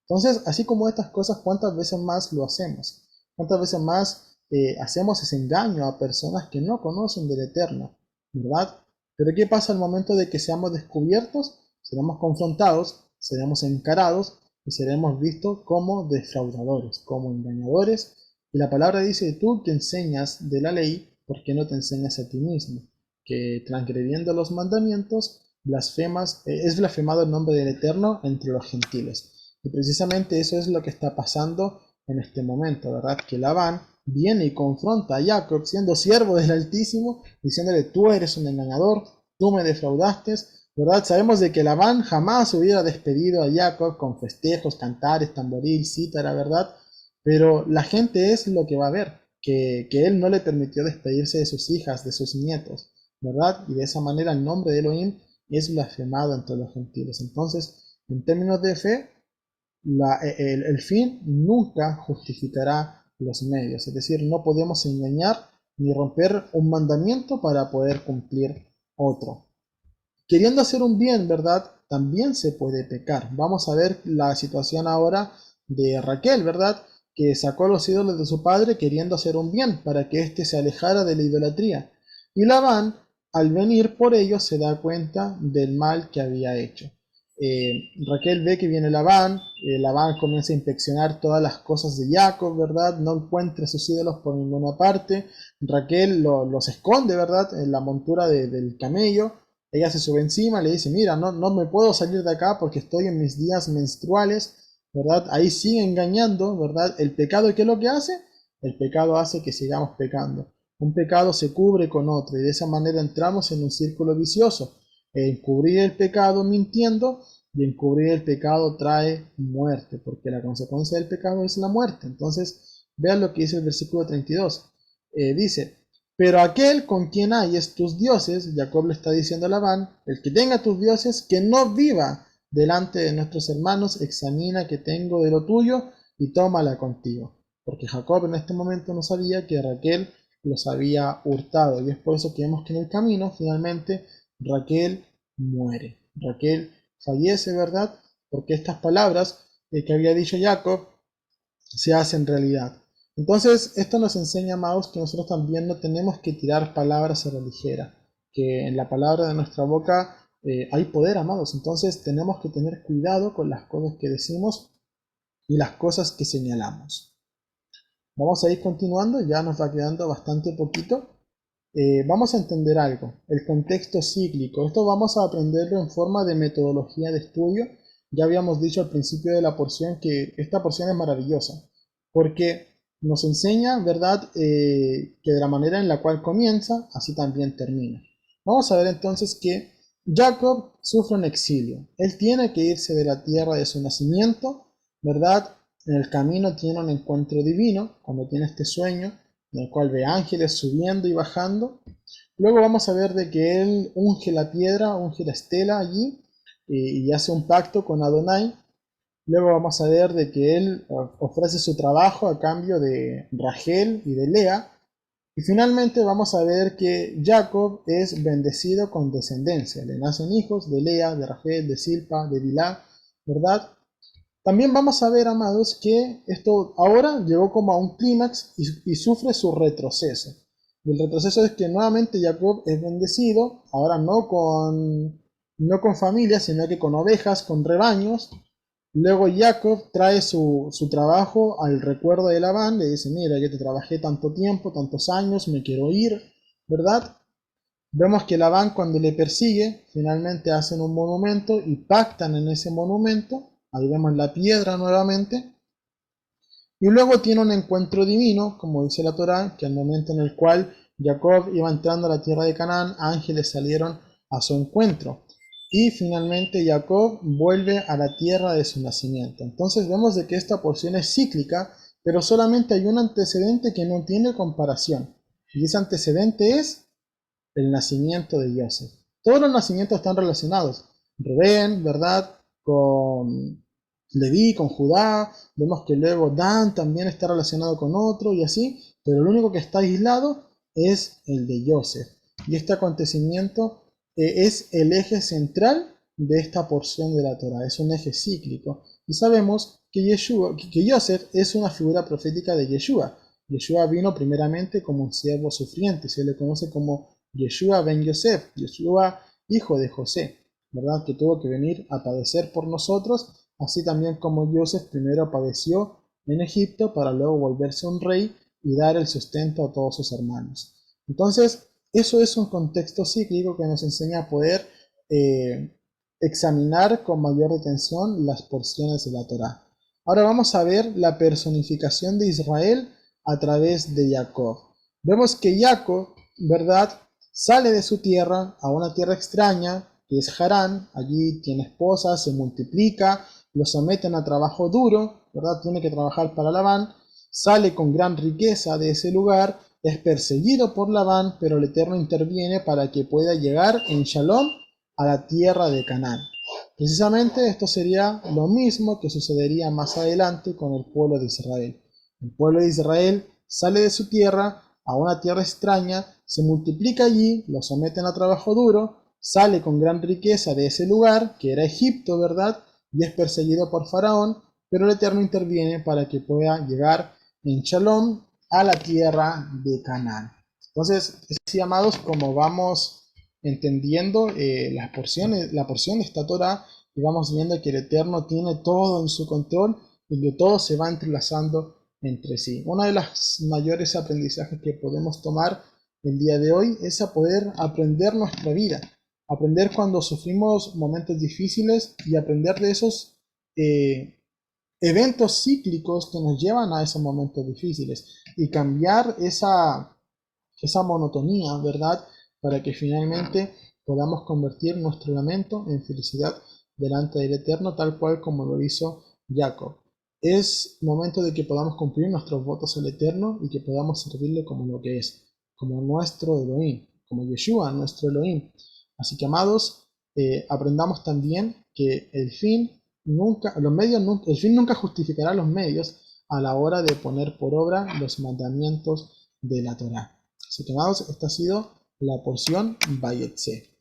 S1: Entonces, así como estas cosas, ¿cuántas veces más lo hacemos? ¿Cuántas veces más hacemos ese engaño a personas que no conocen del Eterno? ¿Verdad? Pero ¿qué pasa al momento de que seamos descubiertos? Seremos confrontados, seremos encarados y seremos vistos como defraudadores, como engañadores. Y la palabra dice, tú que enseñas de la ley, ¿por qué no te enseñas a ti mismo? Que transgrediendo los mandamientos, blasfemas, es blasfemado el nombre del Eterno entre los gentiles. Y precisamente eso es lo que está pasando en este momento, ¿verdad? Que Labán viene y confronta a Jacob siendo siervo del Altísimo, diciéndole, tú eres un engañador, tú me defraudaste, ¿verdad? Sabemos de que Labán jamás hubiera despedido a Jacob con festejos, cantares, tamboril, cítara, ¿verdad? Pero la gente es lo que va a ver, que él no le permitió despedirse de sus hijas, de sus nietos, ¿verdad? Y de esa manera el nombre de Elohim es blasfemado entre los gentiles. Entonces, en términos de fe, el fin nunca justificará los medios, es decir, no podemos engañar ni romper un mandamiento para poder cumplir otro. Queriendo hacer un bien, ¿verdad? También se puede pecar. Vamos a ver la situación ahora de Raquel, ¿verdad? Que sacó los ídolos de su padre queriendo hacer un bien para que éste se alejara de la idolatría. Y Labán, al venir por ello, se da cuenta del mal que había hecho. Raquel ve que viene Labán, Labán comienza a inspeccionar todas las cosas de Jacob, ¿verdad? No encuentra sus ídolos por ninguna parte. Raquel los esconde, ¿verdad? En la montura del camello. Ella se sube encima, le dice, mira, no me puedo salir de acá porque estoy en mis días menstruales, ¿verdad? Ahí sigue engañando, ¿verdad? El pecado, ¿qué es lo que hace? El pecado hace que sigamos pecando. Un pecado se cubre con otro y de esa manera entramos en un círculo vicioso. Encubrir el pecado mintiendo y encubrir el pecado trae muerte, porque la consecuencia del pecado es la muerte. Entonces, vean lo que dice el versículo 32. Dice, pero aquel con quien hayes tus dioses, Jacob le está diciendo a Labán, el que tenga tus dioses, que no viva delante de nuestros hermanos, examina que tengo de lo tuyo y tómala contigo. Porque Jacob en este momento no sabía que Raquel los había hurtado, y es por eso que vemos que en el camino finalmente Raquel muere. Raquel fallece, ¿verdad? Porque estas palabras que había dicho Jacob se hacen realidad. Entonces, esto nos enseña, amados, que nosotros también no tenemos que tirar palabras a la ligera, que en la palabra de nuestra boca hay poder, amados. Entonces, tenemos que tener cuidado con las cosas que decimos y las cosas que señalamos. Vamos a ir continuando, ya nos va quedando bastante poquito. Vamos a entender algo, el contexto cíclico. Esto vamos a aprenderlo en forma de metodología de estudio. Ya habíamos dicho al principio de la porción que esta porción es maravillosa, porque nos enseña, ¿verdad?, que de la manera en la cual comienza, así también termina. Vamos a ver entonces que Jacob sufre un exilio. Él tiene que irse de la tierra de su nacimiento, ¿verdad?, en el camino tiene un encuentro divino, cuando tiene este sueño, en el cual ve ángeles subiendo y bajando. Luego vamos a ver de que él unge la piedra, unge la estela allí, y hace un pacto con Adonai. Luego vamos a ver de que él ofrece su trabajo a cambio de Rachel y de Lea. Y finalmente vamos a ver que Jacob es bendecido con descendencia. Le nacen hijos de Lea, de Rachel, de Silpa, de Bilá, ¿verdad? También vamos a ver, amados, que esto ahora llegó como a un clímax y sufre su retroceso. Y el retroceso es que nuevamente Jacob es bendecido, ahora no con familia, sino que con ovejas, con rebaños. Luego Jacob trae su trabajo al recuerdo de Labán, le dice, mira, yo te trabajé tanto tiempo, tantos años, me quiero ir, ¿verdad? Vemos que Labán, cuando le persigue, finalmente hacen un monumento y pactan en ese monumento. Ahí vemos la piedra nuevamente. Y luego tiene un encuentro divino, como dice la Torá, que al momento en el cual Jacob iba entrando a la tierra de Canaán, ángeles salieron a su encuentro. Y finalmente Jacob vuelve a la tierra de su nacimiento. Entonces vemos de que esta porción es cíclica, pero solamente hay un antecedente que no tiene comparación. Y ese antecedente es el nacimiento de Joseph. Todos los nacimientos están relacionados. Rubén, ¿verdad? Con Leví, con Judá. Vemos que luego Dan también está relacionado con otro y así. Pero el único que está aislado es el de Joseph. Y este acontecimiento es el eje central de esta porción de la Torá. Es un eje cíclico. Y sabemos que Joseph es una figura profética de Yeshua. Yeshua vino primeramente como un siervo sufriente. Se le conoce como Yeshua ben Yosef, Yeshua hijo de José, ¿verdad? Que tuvo que venir a padecer por nosotros, así también como Joseph primero padeció en Egipto para luego volverse un rey y dar el sustento a todos sus hermanos. Entonces, eso es un contexto cíclico que nos enseña a poder examinar con mayor detención las porciones de la Torá. Ahora vamos a ver la personificación de Israel a través de Jacob. Vemos que Jacob, ¿verdad?, sale de su tierra a una tierra extraña, que es Harán. Allí tiene esposas, se multiplica, lo someten a trabajo duro, ¿verdad? Tiene que trabajar para Labán, sale con gran riqueza de ese lugar, es perseguido por Labán, pero el Eterno interviene para que pueda llegar en Shalom a la tierra de Canaán. Precisamente esto sería lo mismo que sucedería más adelante con el pueblo de Israel. El pueblo de Israel sale de su tierra a una tierra extraña, se multiplica allí, lo someten a trabajo duro, sale con gran riqueza de ese lugar, que era Egipto, ¿verdad? Y es perseguido por Faraón, pero el Eterno interviene para que pueda llegar en Shalom a la tierra de Canaán. Entonces, así, amados, como vamos entendiendo la porción de esta Torá, y vamos viendo que el Eterno tiene todo en su control y que todo se va entrelazando entre sí. Uno de los mayores aprendizajes que podemos tomar el día de hoy es a poder aprender nuestra vida, aprender cuando sufrimos momentos difíciles y aprender de esos eventos cíclicos que nos llevan a esos momentos difíciles y cambiar esa monotonía, ¿verdad? Para que finalmente podamos convertir nuestro lamento en felicidad delante del Eterno, tal cual como lo hizo Jacob. Es momento de que podamos cumplir nuestros votos al Eterno y que podamos servirle como lo que es, como nuestro Elohim, como Yeshua, nuestro Elohim. Así que, amados, aprendamos también que el fin nunca justificará los medios a la hora de poner por obra los mandamientos de la Torá. Así que, amados, esta ha sido la porción Vayetse.